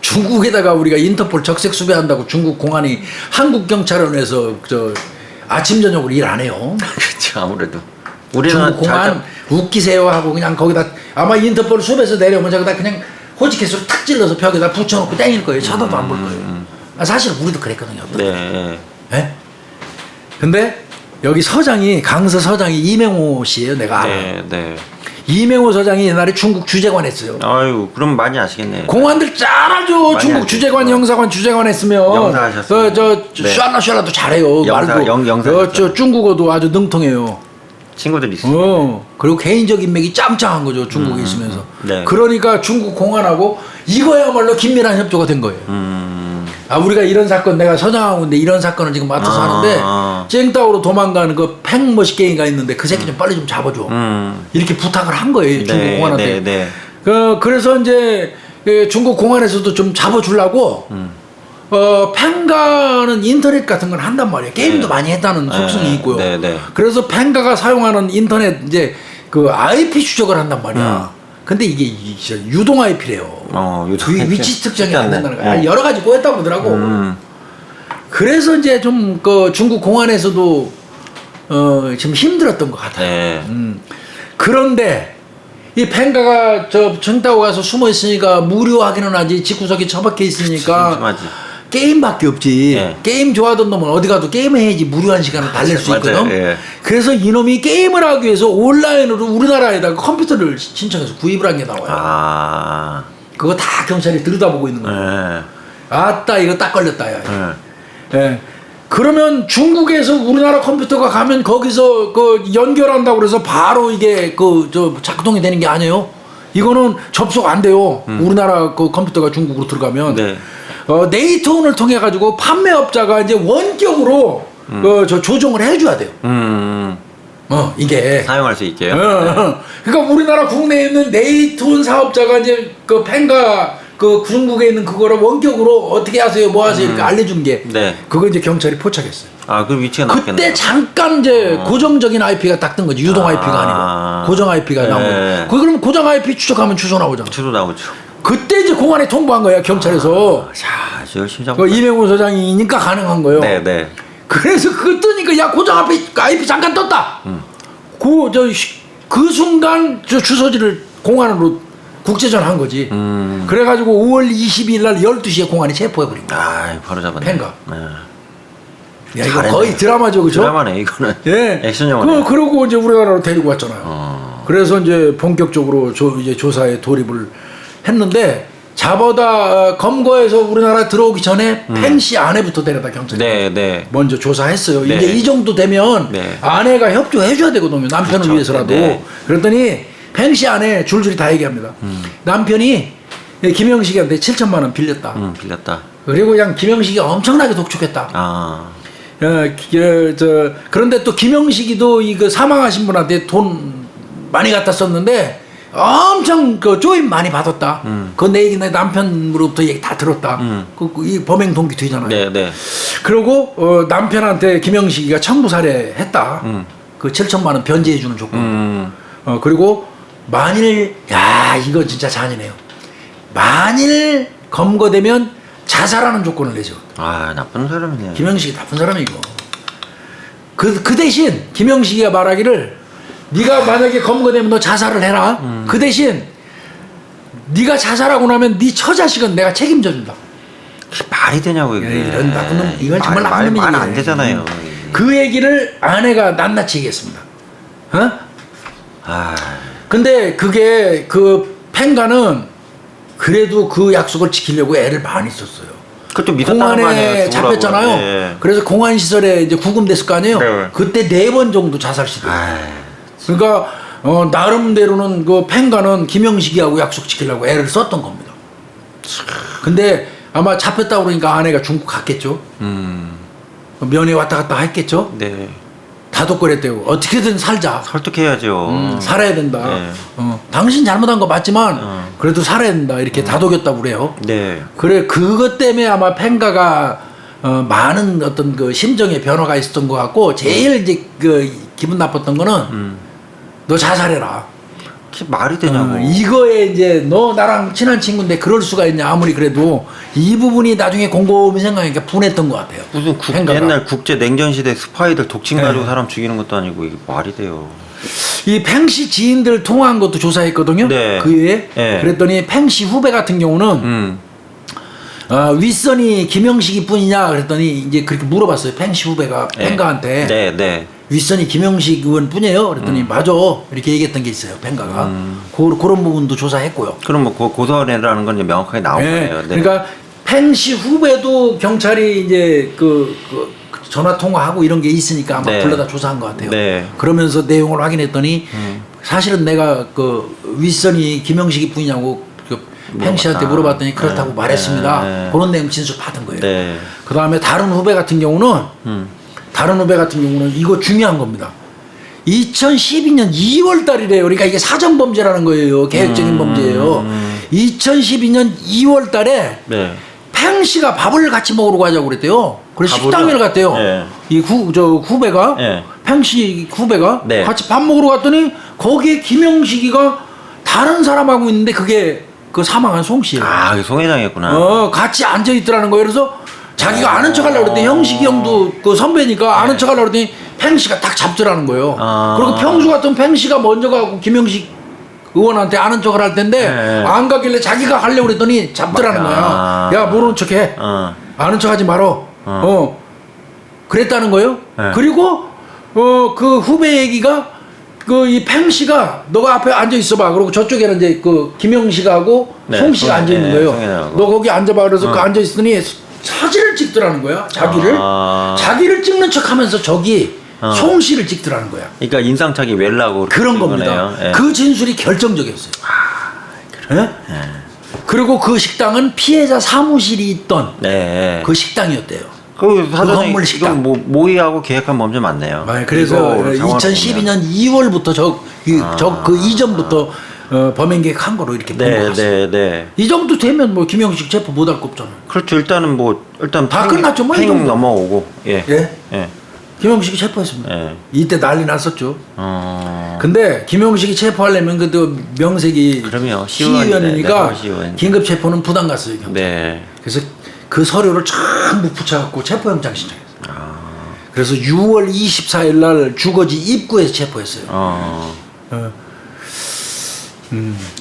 중국에다가 우리가 인터폴 적색 수배한다고 중국 공안이 한국 경찰원에서 아침 저녁으로 일 안 해요. 그렇죠, 아무래도. 중국 공안 웃기세요 하고 그냥 거기다 아마 인터폴 수배에서 내려오면 저기다 그냥 호지켓으로 탁 찔러서 벽에다 붙여놓고 땡길 거예요. 쳐다도 안 볼 거예요. 사실 우리도 그랬거든요. 네. 네? 근데 여기 서장이 강서 서장이 이명호 씨예요. 내가 알아요. 네. 이명호 서장이 옛날에 중국 주재관 했어요. 아유, 그럼 많이 아시겠네. 공안들 잘 알죠. 중국 알죠. 주재관, 형사관, 주재관 했으면. 영사하셨어요. 샤라샤라도 잘해요. 영사, 영사. 저 중국어도 아주 능통해요. 친구들이 있어요. 그리고 개인적 인맥이 짱짱한 거죠. 중국에 있으면서. 네. 그러니까 중국 공안하고 이거야말로 긴밀한 협조가 된 거예요. 우리가 이런 사건, 내가 서장하고 있는데 이런 사건을 지금 맡아서 하는데 쨍따오로 도망가는 그 팽머시갱이가 있는데 그 새끼 좀 빨리 좀 잡아줘. 이렇게 부탁을 한 거예요. 중국 공안한테. 네. 그래서 이제 중국 공안에서도 좀 잡아주려고 펜가는 인터넷 같은 걸 한단 말이에요. 게임도 네. 많이 했다는 속성이 있고요. 네, 네. 그래서 펜가가 사용하는 인터넷 이제 그 IP 추적을 한단 말이야. 근데 이게 유동 IP래요. 유동 위치 특정이 안 된다는 거야. 네. 여러 가지 꼬였다고 그러더라고. 그래서 이제 좀 그 중국 공안에서도 좀 힘들었던 것 같아요. 네. 그런데 이 펜가가 저 청타오 가서 숨어 있으니까 무료하기는 하지 집구석에 처박혀 있으니까 심심하지. 게임밖에 없지. 예. 게임 좋아하던 놈은 어디 가도 게임해야지 무료한 시간을 달랠 수 맞아요. 있거든. 예. 그래서 이놈이 게임을 하기 위해서 온라인으로 우리나라에다가 컴퓨터를 신청해서 구입을 한 게 나와요. 그거 다 경찰이 들여다보고 있는 거예요. 아따 이거 딱 걸렸다 야. 예. 그러면 중국에서 우리나라 컴퓨터가 가면 거기서 그 연결한다고 그래서 바로 이게 그 저 작동이 되는 게 아니에요. 이거는 접속 안 돼요. 우리나라 그 컴퓨터가 중국으로 들어가면 네. 네이트온을 통해 가지고 판매업자가 이제 원격으로 저 조정을 해줘야 돼요. 이게 사용할 수 있게요. 그러니까 우리나라 국내에 있는 네이트온 사업자가 이제 그 펜가 그 중국에 있는 그거를 원격으로 어떻게 하세요, 뭐 하세요 이렇게 알려준 게 네. 그거 이제 경찰이 포착했어요. 그 위치가 나왔겠네요. 그때 잠깐 이제 고정적인 IP가 딱 뜬 거지. 유동 IP가 아니고 고정 IP가 나온 거예요. 그러면 고정 IP 추적하면 주소 나오잖아. 주소 나오죠. 그때 이제 공안에 통보한 거야 경찰에서. 자, 저 심장. 그 이명훈 소장이니까 가능한 거예요. 네, 네. 그래서 그거 뜨니까 야 고정 IP 잠깐 떴다. 그 순간 저 주소지를 공안으로 국제전한 거지. 그래가지고 5월 22일 날 12시에 공안이 체포해버린 거야. 바로 잡았네. 펜가. 네. 야, 이거 잘했네. 거의 드라마죠, 그죠? 드라마네, 이거는. 예. 액션 영화네. 그러고 이제 우리나라로 데리고 왔잖아요. 그래서 이제 본격적으로 이제 조사에 돌입을 했는데, 자보다 검거해서 우리나라 들어오기 전에 펜씨 아내부터 데려다 경찰이 네, 네. 먼저 조사했어요. 네. 이제 이 정도 되면 네. 아내가 협조해줘야 되거든요. 남편을 그렇죠. 위해서라도. 네. 그랬더니 펜씨 아내 줄줄이 다 얘기합니다. 남편이 김영식이한테 7천만 원 빌렸다. 빌렸다. 그리고 그냥 김영식이 엄청나게 독촉했다. 그런데 또 김영식이도 이거 사망하신 분한테 돈 많이 갖다 썼는데 엄청 그 조임 많이 받았다. 그 내 얘기 내 남편으로부터 얘기 다 들었다. 이 범행 동기 뒤잖아요. 네, 네. 그리고 남편한테 김영식이가 청부 살해했다. 그 7천만 원 변제해 주는 조건. 그리고 만일 이거 진짜 잔인해요. 만일 검거되면 자살하는 조건을 내죠. 나쁜 사람이네. 김영식이 나쁜 사람이고. 그 대신 김영식이가 말하기를 네가 만약에 검거되면 너 자살을 해라. 그 대신 네가 자살하고 나면 네 처자식은 내가 책임져 준다. 말이 되냐고 이게. 이런 나쁜 놈, 이건 정말 나쁜 놈이지. 말 안 되잖아요. 그 얘기를 아내가 낱낱이 얘기했습니다. 근데 그게 그 펜가는 그래도 그 약속을 지키려고 애를 많이 썼어요. 그것도 믿었다는 거 아니에요. 공안에 죽으라고. 잡혔잖아요. 네. 그래서 공안 시설에 이제 구금됐을 거 아니에요. 네. 그때 4번 정도 자살 시도. 그러니까 나름대로는 그 펜가는 김영식이하고 약속 지키려고 애를 썼던 겁니다. 근데 아마 잡혔다 그러니까 아내가 중국 갔겠죠. 면회 왔다 갔다 했겠죠. 네. 다독거렸대요. 어떻게든 살자. 설득해야죠. 살아야 된다. 네. 당신 잘못한 거 맞지만 그래도 살아야 된다. 이렇게 다독였다고 그래요. 네. 그래 그것 때문에 아마 펜가가 많은 어떤 그 심정의 변화가 있었던 것 같고 제일 이제 그 기분 나빴던 거는 너 자살해라. 말이 되냐고. 이거에 이제 너 나랑 친한 친구인데 그럴 수가 있냐. 아무리 그래도 이 부분이 나중에 곰곰이 생각하니까 분했던 것 같아요. 무슨 펜가가. 옛날 국제 냉전 시대 스파이들 독침 가지고 네. 사람 죽이는 것도 아니고 이게 말이 돼요. 이 팽씨 지인들 통화한 것도 조사했거든요. 네. 그 외에. 네. 그랬더니 팽씨 후배 같은 경우는 윗선이 김영식이 뿐이냐 그랬더니 이제 그렇게 물어봤어요. 팽씨 후배가 펜가한테 네, 네. 윗선이 김영식 의원 뿐이에요. 그랬더니 맞아 이렇게 얘기했던 게 있어요. 펜가가 그런 부분도 조사했고요. 그럼 뭐 고소해라는 건 이제 명확하게 나온 네. 거네요. 네. 그러니까 팽씨 후배도 경찰이 이제 그 전화 통화하고 이런 게 있으니까 아마 네. 불러다 조사한 것 같아요. 네. 그러면서 내용을 확인했더니 사실은 내가 그 윗선이 김영식이 뿐이냐고 그 팽씨한테 물어봤더니 그렇다고 네. 말했습니다. 네. 그런 내용 진술 받은 거예요. 네. 그 다음에 다른 후배 같은 경우는 이거 중요한 겁니다. 2012년 2월 달이래요. 그러니까 이게 사전범죄라는 거예요. 계획적인 범죄예요. 2012년 2월 달에 네. 팽 씨가 밥을 같이 먹으러 가자고 그랬대요. 그래서 밥을요? 식당을 갔대요. 네. 이 후배가 네. 팽 씨 후배가 네. 같이 밥 먹으러 갔더니 거기에 김영식이가 다른 사람하고 있는데 그게 그 사망한 송 씨예요. 아, 그 송 회장이었구나. 같이 앉아 있더라는 거예요. 그래서 자기가 아는 척 하려고 그랬더니 형식이 형도 그 선배니까 아는 척 하려고 그랬더니 팽 씨가 딱 잡더라는 거예요. 그리고 평소 같은 팽 씨가 먼저 가고 김영식 의원한테 아는 척을 할 텐데 네. 안 가길래 자기가 하려고 그랬더니 잡더라는 거야. 야, 모르는 척해. 아는 척하지 말어. 그랬다는 거예요. 네. 그리고 그 후배 얘기가 그 이 팽 씨가 너가 앞에 앉아 있어봐. 그리고 저쪽에는 이제 그 김영식하고 네, 송 씨가 앉아 있는 거예요. 송혜나하고. 너 거기 앉아봐. 그래서 그 앉아 있으니 사진을 찍더라는 거야. 자기를 자기를 찍는 척하면서 저기 송 씨를 찍더라는 거야. 그러니까 인상착의 웰라고 그런 겁니다. 예. 그 진술이 결정적이었어요. 예? 그리고 그 식당은 피해자 사무실이 있던 네. 그 식당이었대요. 그 사전에 건물 식당. 이건 뭐 모의하고 계획한 범죄 맞네요. 그래서 이거 상황 2012년 2월부터 그 이전부터 범행 계획한 거로 이렇게 본 것 네, 같습니다. 네. 이 정도 되면 뭐 김영식 체포 못할 거 없잖아요. 그렇죠. 일단은 뭐 일단 다 끝났죠, 뭐, 이 팽 정도. 넘어오고 예. 예? 예. 김영식이 체포했습니다. 예. 이때 난리 났었죠. 근데 김영식이 체포하려면 그래도 명색이 그럼요. 시의원이니까 네, 시의원. 긴급 체포는 부담 갔어요. 경찰. 네. 그래서 그 서류를 전부 붙여갖고 체포영장 신청했어요. 그래서 6월 24일 날 주거지 입구에서 체포했어요.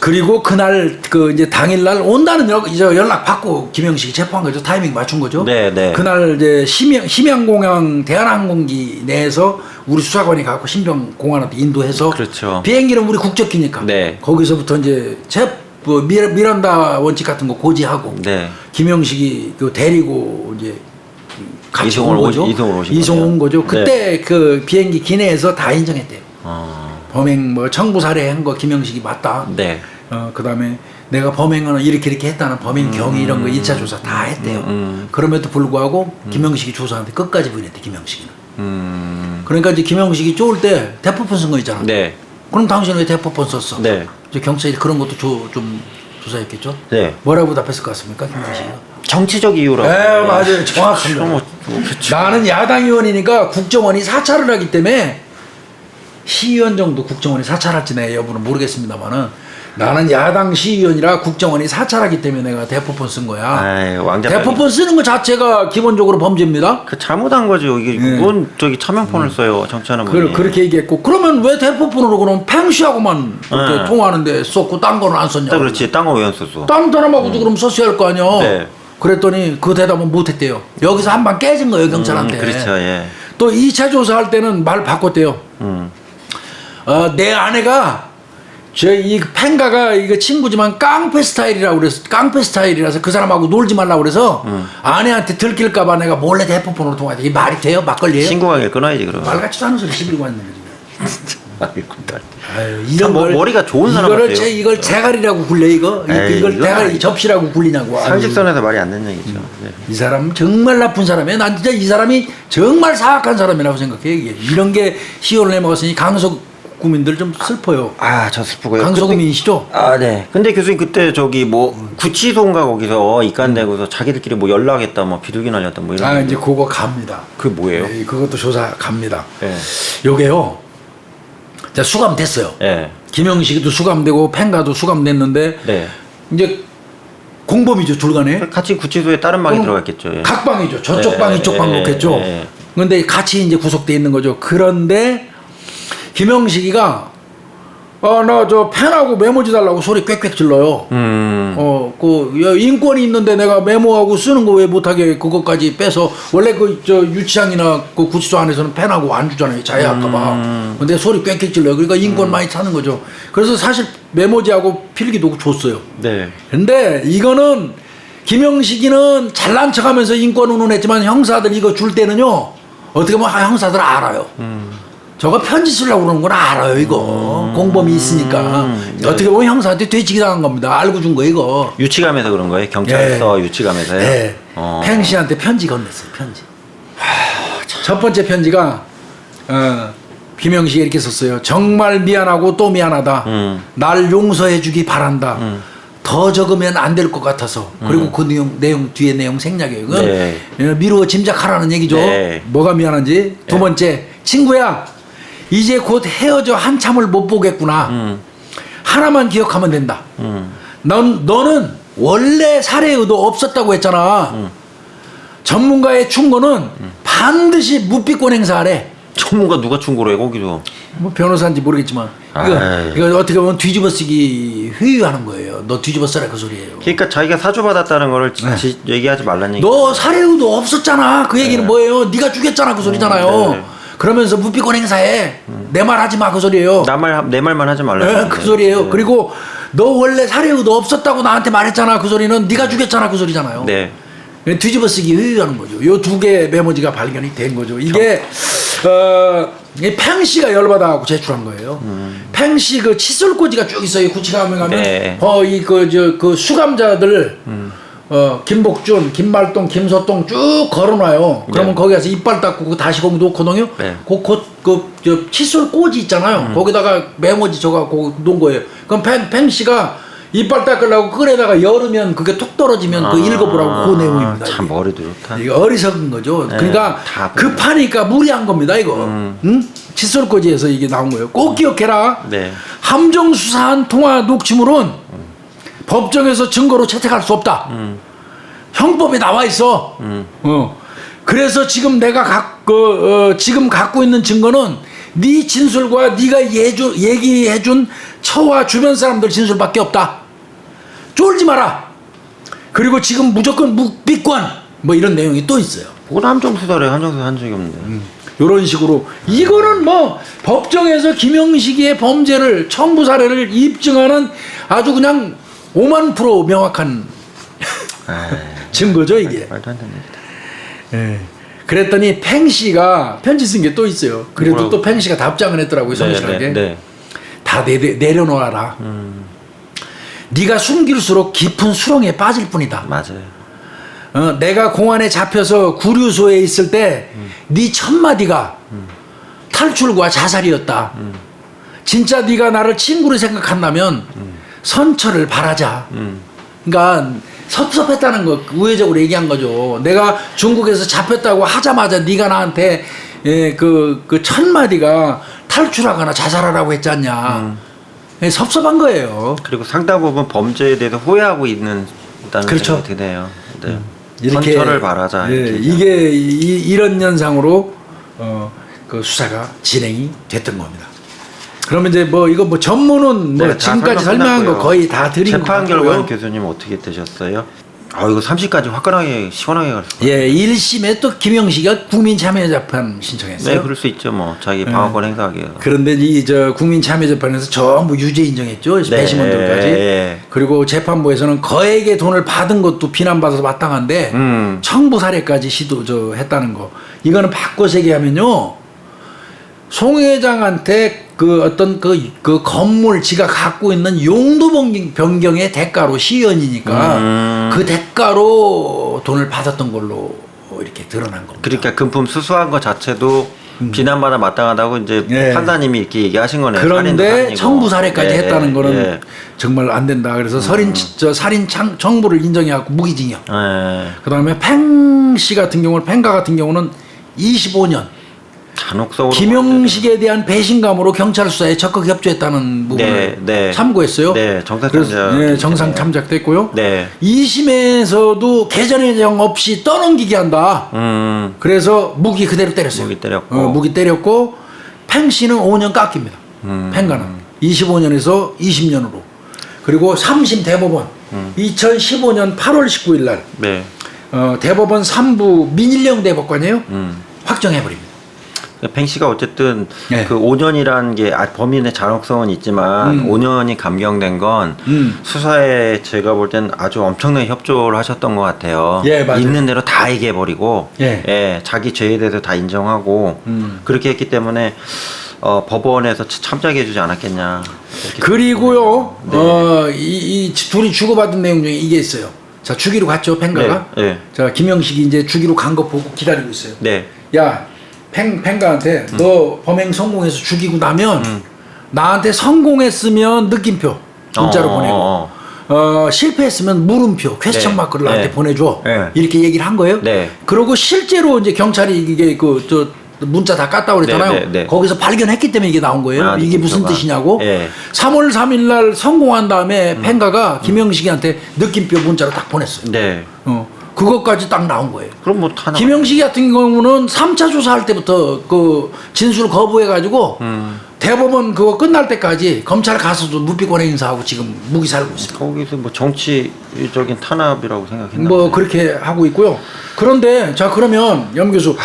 그리고 그날 그 이제 당일 날 온다는 이제 연락 받고 김영식이 체포한 거죠. 타이밍 맞춘 거죠. 네, 네. 그날 이제 심양공항 대한항공기 내에서 우리 수사관이 가고 신병공안한테 인도해서 그렇죠. 비행기는 우리 국적기니까 네. 거기서부터 이제 미란다 원칙 같은 거 고지하고 네. 김영식이 그 데리고 이제 같이 이송을 온 거죠. 오신 이송 온 거죠. 거네요. 그때 그 비행기 기내에서 다 인정했대요. 범행 뭐 청부 살해한 거 김영식이 맞다. 네. 그다음에 내가 범행은 이렇게 했다는 범행 경위 이런 거 1차 조사 다 했대요. 그럼에도 불구하고 김영식이 조사한테 끝까지 부인했대. 김영식이는. 그러니까 이제 김영식이 쫄 때 대포폰 쓴 거 있잖아. 네. 그럼 당신은 왜 대포폰 썼어? 네. 이제 경찰이 그런 것도 좀 조사했겠죠. 네. 뭐라고 답했을 것 같습니까, 김영식이가? 정치적 이유라고. 네, 맞아요. 정확합니다. 그렇죠. 나는 야당 의원이니까 국정원이 사찰을 하기 때문에 시의원 정도 국정원이 사찰할지 내 여부는 모르겠습니다만은 나는 야당 시의원이라 국정원이 사찰하기 때문에 내가 대포폰 쓴 거야. 아이, 왕자. 대포폰 쓰는 것 자체가 기본적으로 범죄입니다. 그 잘못한 거죠. 이게 뭔 저기 차명폰을 써요. 정치하는 분이. 그렇게 얘기했고 그러면 왜 대포폰으로 그럼 팽씨하고만 그렇게 네. 통화하는데 썼고 딴 거는 안 썼냐고. 그렇지. 딴 거 왜 안 썼어? 다른 사람하고도 그럼 썼어야 할 거 아니야. 네. 그랬더니 그 대답은 못했대요. 여기서 한 방 깨진 거예요, 경찰한테. 그렇죠. 예. 또 2차 조사할 때는 말 바꿨대요. 내 아내가 저 이 팽가가 이거 친구지만 깡패 스타일이라고 그래서 깡패 스타일이라서 그 사람하고 놀지 말라고 그래서 아내한테 들킬까봐 내가 몰래 대포폰으로 통화해. 이 말이 돼요? 막걸리예요? 신고하게 끊어야지 그럼. 말 같지도 않은 소리 시비고 왔는 거지. 아이고, 아유, 참 머리가 좋은 사람 이거를 같아요. 이걸 대가리라고 굴려 이거? 에이, 이걸 이건 대가리 아니- 접시라고 굴리냐고. 아유. 상식선에서 말이 안 되는 얘기죠. 네. 이 사람 정말 나쁜 사람이에요. 난 진짜 이 사람이 정말 사악한 사람이라고 생각해. 이게. 이런 게 시효를 내먹었으니 강서 구민들 좀 슬퍼요. 아, 저 슬프고요. 강서구민이시죠? 아, 네. 근데 교수님 그때 저기 뭐 구치소인가 거기서 입간되고서 자기들끼리 뭐 연락했다, 뭐 비둘기 날렸다, 뭐 이런. 이제 그거 갑니다. 그게 뭐예요? 네, 그것도 조사 갑니다. 예. 요게요. 자, 수감됐어요. 예. 김영식이도 수감되고 팽가도 수감됐는데 네. 이제 공범이죠, 둘 간에. 같이 구치소에 다른 방에 들어갔겠죠. 예. 각 방이죠. 저쪽 예, 방, 이쪽 방 예, 놓겠죠. 예. 근데 같이 이제 구속돼 있는 거죠. 그런데 김영식이가 나 저 펜하고 메모지 달라고 소리 꽥꽥 질러요. 인권이 있는데 내가 메모하고 쓰는 거 왜 못하게 그것까지 빼서 원래 그 저 유치장이나 그 구치소 안에서는 펜하고 안 주잖아요. 자해할까봐. 근데 소리 꽥꽥 질러요. 그러니까 인권 많이 차는 거죠. 그래서 사실 메모지하고 필기도 줬어요. 네. 근데 이거는 김영식이는 잘난 척하면서 인권 운운했지만 형사들 이거 줄 때는요 어떻게 보면 형사들 알아요. 저거 편지 쓰려고 그러는 건 알아요 이거 공범이 있으니까 어떻게 보면 형사한테 되치기 당한 겁니다. 알고 준 거 이거. 유치감에서 그런 거예요? 경찰서 유치감에서요? 네. 팽 씨한테 편지 건넸어요. 편지. 첫 번째 편지가 김영식이 이렇게 썼어요. 정말 미안하고 또 미안하다. 날 용서해 주기 바란다. 더 적으면 안 될 것 같아서 그리고 그 내용 뒤에 내용 생략이에요. 그건 네. 미루어 짐작하라는 얘기죠. 네. 뭐가 미안한지. 두 번째, 친구야 이제 곧 헤어져 한참을 못 보겠구나. 하나만 기억하면 된다. 너는 원래 살해 의도 없었다고 했잖아. 전문가의 충고는 반드시 묵비권 행사하래. 전문가 누가 충고를 해 거기서. 뭐 변호사인지 모르겠지만 아이. 이거 어떻게 보면 뒤집어 쓰기 회유하는 거예요. 너 뒤집어 써라 그 소리예요. 그러니까 자기가 사주받았다는 거를 얘기하지 말라는 얘기. 너 살해 의도 없었잖아. 그 얘기는 뭐예요? 네가 죽였잖아 그 소리잖아요. 네. 그러면서 묵비권 행사해. 내 말 하지 마 그 소리예요. 내 말만 하지 말라는 그 소리예요. 네. 그리고 너 원래 살해 의도 없었다고 나한테 말했잖아. 그 소리는 네가 죽였잖아 그 소리잖아요. 네. 뒤집어 쓰기 회유하는 거죠. 요 두 개의 메모지가 발견이 된 거죠. 이게 이 팽씨가 열받아갖고 제출한 거예요. 팽씨 그 칫솔꽂이가 쭉 있어요. 구치감에 가면 네. 그 수감자들 김복준, 김말동, 김서동 쭉 걸어놔요. 그러면 네. 거기 가서 이빨 닦고 그 다시공 놓거든요. 네. 저 칫솔 꽂이 있잖아요. 거기다가 메모지 줘갖고 놓은 거예요. 그럼 팽씨가 이빨 닦으려고 끓에다가 열으면 그게 톡 떨어지면 그 읽어보라고 그 내용입니다. 참 이게. 머리도 좋다. 이거 어리석은 거죠. 네, 그러니까 다 급하니까 무리한 겁니다. 이거. 응? 칫솔꽂이에서 이게 나온 거예요. 꼭 기억해라. 네. 함정 수사한 통화 녹취물은 법정에서 증거로 채택할 수 없다. 형법에 나와 있어. 그래서 지금 내가 지금 갖고 있는 증거는 네 진술과 네가 얘기해준 처와 주변 사람들 진술밖에 없다. 쫄지 마라. 그리고 지금 무조건 묵비권 뭐 이런 내용이 또 있어요. 뭔 함정수사래. 함정수사 한 적이 없는데. 이런 식으로 이거는 뭐 법정에서 김영식의 범죄를 청부 사례를 입증하는 아주 그냥 5만% 명확한 증거죠 이게. 말도 안 되는 얘기다. 예. 그랬더니 팽씨가 편지 쓴 게 또 있어요. 그래도 뭐라고? 또 팽씨가 답장을 했더라고요. 성실하게. 네. 다 내려놓아라. 네가 숨길수록 깊은 수렁에 빠질 뿐이다. 맞아요. 내가 공안에 잡혀서 구류소에 있을 때 네 첫마디가 탈출과 자살이었다. 진짜 네가 나를 친구로 생각한다면 선처를 바라자. 그러니까 섭섭했다는 거 우회적으로 얘기한 거죠. 내가 중국에서 잡혔다고 하자마자 네가 나한테 그 첫마디가 탈출하거나 자살하라고 했지 않냐. 섭섭한 거예요. 그리고 상당 부분 범죄에 대해서 호회하고 있다는 그렇죠. 생각이 드네요. 네. 이렇게 선처를 바라자. 이렇게 이게 이런 현상으로 그 수사가 진행이 됐던 겁니다. 그러면 이제 뭐 이거 뭐 전문은 뭐 네, 다 지금까지 설명한 거 끝났고요. 거의 다 드린 것 재판 같고요. 결과는 교수님 어떻게 되셨어요? 이거 30까지 화끈하게 시원하게 갔어요. 예, 1심에 또 김영식이 국민참여재판 신청했어요. 네, 그럴 수 있죠. 뭐 자기 방어권 행사하기 위해서. 그런데 이 국민참여재판에서 전부 유죄 인정했죠. 네, 배심원들까지. 예. 그리고 재판부에서는 거액의 돈을 받은 것도 비난받아서 마땅한데 청부 사례까지 했다는 거. 이거는 바꿔서 얘기하면요. 송 회장한테 그 어떤 그 건물 지가 갖고 있는 용도 변경의 대가로 시연이니까 그 대가로 돈을 받았던 걸로 이렇게 드러난 겁니다. 그러니까 금품 수수한 것 자체도 비난받아 마땅하다고 이제 예. 판사님이 이렇게 얘기하신 거네요. 그런데 청부 사례까지 예, 했다는 거는 예. 정말 안 된다. 그래서 살인 청부를 인정해갖고 무기징역. 예. 그다음에 팽씨 같은 경우는 팽가 같은 경우는 25년. 잔혹성으로 김영식에 대한 배신감으로 경찰 수사에 적극 협조했다는 부분을 네. 참고했어요. 네, 정상 그래서, 참작. 네, 정상 참작됐고요. 네. 2심에서도 개전의정 없이 떠넘기게 한다. 그래서 무기 그대로 때렸어요. 무기 때렸고. 무기 때렸고 팽씨는 5년 깎입니다. 팽가는 25년에서 20년으로. 그리고 3심 대법원 2015년 8월 19일 날 네. 대법원 3부 민일령 대법관이에요. 확정해버립니다. 팽 씨가 어쨌든 네. 그 5년이라는 게 범인의 잔혹성은 있지만 5년이 감경된 건 수사에 제가 볼 땐 아주 엄청나게 협조를 하셨던 것 같아요. 예, 맞아요. 있는 대로 다 얘기해버리고 예. 자기 자기 죄에 대해서 다 인정하고 그렇게 했기 때문에 법원에서 참작해주지 않았겠냐. 그리고요, 네. 이 둘이 주고받은 내용 중에 이게 있어요. 자, 주기로 갔죠, 팽가가. 네, 네. 자, 김영식이 이제 주기로 간 거 보고 기다리고 있어요. 네. 야, 팽가한테 너 범행 성공해서 죽이고 나면 나한테 성공했으면 느낌표 문자로 보내고 실패했으면 물음표, 퀘스천 마크를 네. 나한테 네. 보내줘. 네. 이렇게 얘기를 한 거예요. 네. 그러고 실제로 이제 경찰이 이게 문자 다 깠다고 그랬잖아요. 네, 네, 네. 거기서 발견했기 때문에 이게 나온 거예요. 아, 이게 무슨 느낌표가. 뜻이냐고. 네. 3월 3일 날 성공한 다음에 펜가가 김영식이한테 느낌표 문자로 딱 보냈어요. 네. 그것까지 딱 나온 거예요. 그럼 뭐 하나. 김영식 같은 경우는 3차 조사할 때부터 그 진술 거부해가지고 대법원 그거 끝날 때까지 검찰 가서도 무비권의 인사하고 지금 무기 살고 있습니다. 거기서 뭐 정치적인 탄압이라고 생각했나? 뭐 그렇게 하고 있고요. 그런데 자 그러면 염 교수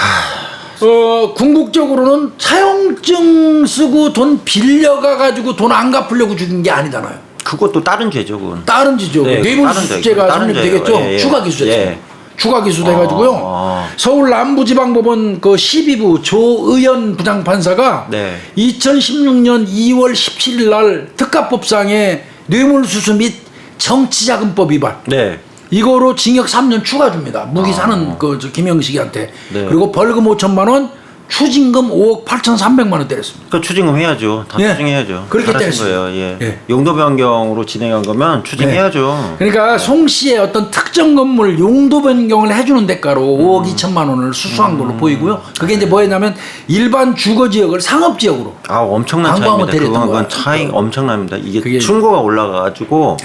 궁극적으로는 차용증 쓰고 돈 빌려가 가지고 돈 안 갚으려고 죽인 게 아니잖아요. 그것도 다른 죄죠, 그건. 다른 지죠. 네, 뇌물수수죄가 다른 성립되겠죠. 죄예요. 예, 예. 추가 기소됐죠. 예. 추가 기소돼가지고요. 서울 남부지방법원 그 12부 조의연 부장판사가 네. 2016년 2월 17일 날 특가법상의 뇌물수수 및 정치자금법 위반. 네. 이거로 징역 3년 추가 줍니다. 무기 사는 저 김영식이한테. 네. 그리고 벌금 5천만 원, 추징금 5억 8,300만 원 때렸습니다. 그 추징금 해야죠. 다 예. 추징해야죠. 그렇게 잘하신 때렸어요. 거예요. 예. 예. 용도 변경으로 진행한 거면 추징해야죠. 그러니까 송 씨의 어떤 특정 건물 용도 변경을 해주는 대가로 5억 2천만 원을 수수한 걸로 보이고요. 그게 이제 뭐였냐면 일반 주거 지역을 상업 지역으로. 아, 엄청난 광고 한번 차이입니다. 때렸던 그건 거야. 차이 엄청납니다. 이게 그게- 층고가 올라가가지고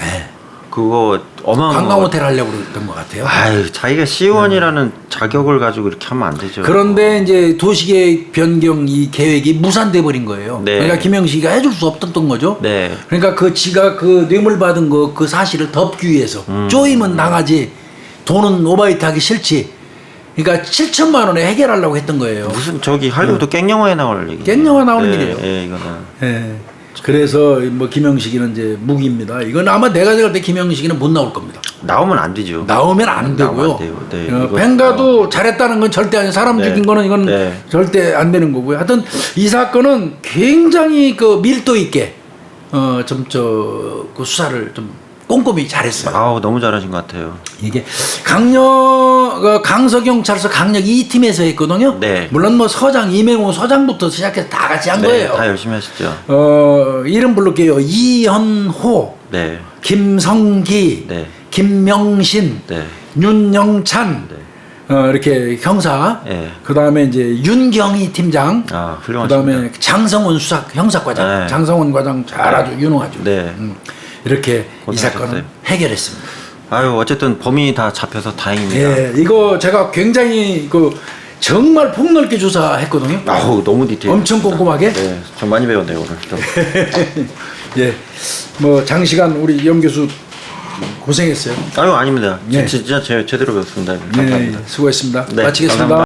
그거 어마어마한 관광 호텔 하려고 그랬던 것 같아요. 아유, 자기가 시의원이라는 자격을 가지고 이렇게 하면 안 되죠. 그런데 이제 도시계획 변경 이 계획이 무산돼 버린 거예요. 네. 그러니까 김영식이가 해줄 수 없었던 거죠. 네. 그러니까 그 지가 그 뇌물 받은 거 그 사실을 덮기 위해서 쪼이면 당하지 돈은 오바이트하기 싫지. 그러니까 7천만 원에 해결하려고 했던 거예요. 무슨 저기 할리우드 깽영화에 나올 얘기. 깽영화 나오는 일이에요. 예, 이거는. 예. 그래서 뭐 김영식이는 이제 무기입니다. 이건 아마 내가 생각할 때 김영식이는 못 나올 겁니다. 나오면 안 되죠. 나오면 안 되고요. 나오면 안 돼요. 네, 이거- 뱅가도 잘했다는 건 절대 아니에요. 사람 네. 죽인 거는 이건 네. 절대 안 되는 거고요. 하여튼 이 사건은 굉장히 그 밀도 있게 그 수사를 좀 꼼꼼히 잘했어요. 아우, 너무 잘하신 것 같아요. 이게 강서경찰서 강력 2팀에서 했거든요. 네. 물론 뭐 서장 이맹호 서장부터 시작해서 다 같이 한 네, 거예요. 다 열심히 하시죠. 이름 부를게요. 이현호, 네. 김성기, 네. 김명신, 네. 윤영찬, 이렇게 형사. 네. 그 다음에 이제 윤경희 팀장. 아, 그 훌륭하십니다. 다음에 장성원 수석 형사과장. 네. 장성원 과장 잘하죠. 유능하죠. 네. 이렇게 이 고생하셨어요. 사건을 해결했습니다. 아유, 어쨌든 범인이 다 잡혀서 다행입니다. 예, 이거 제가 굉장히 정말 폭넓게 조사했거든요. 아우, 너무 디테일. 엄청 꼼꼼하게. 네, 좀 많이 배웠네요 오늘. 좀. 예, 뭐 장시간 우리 염 교수 고생했어요. 아유, 아닙니다. 예. 진짜 제대로 배웠습니다. 감사합니다. 네, 수고했습니다. 네, 마치겠습니다. 감사합니다.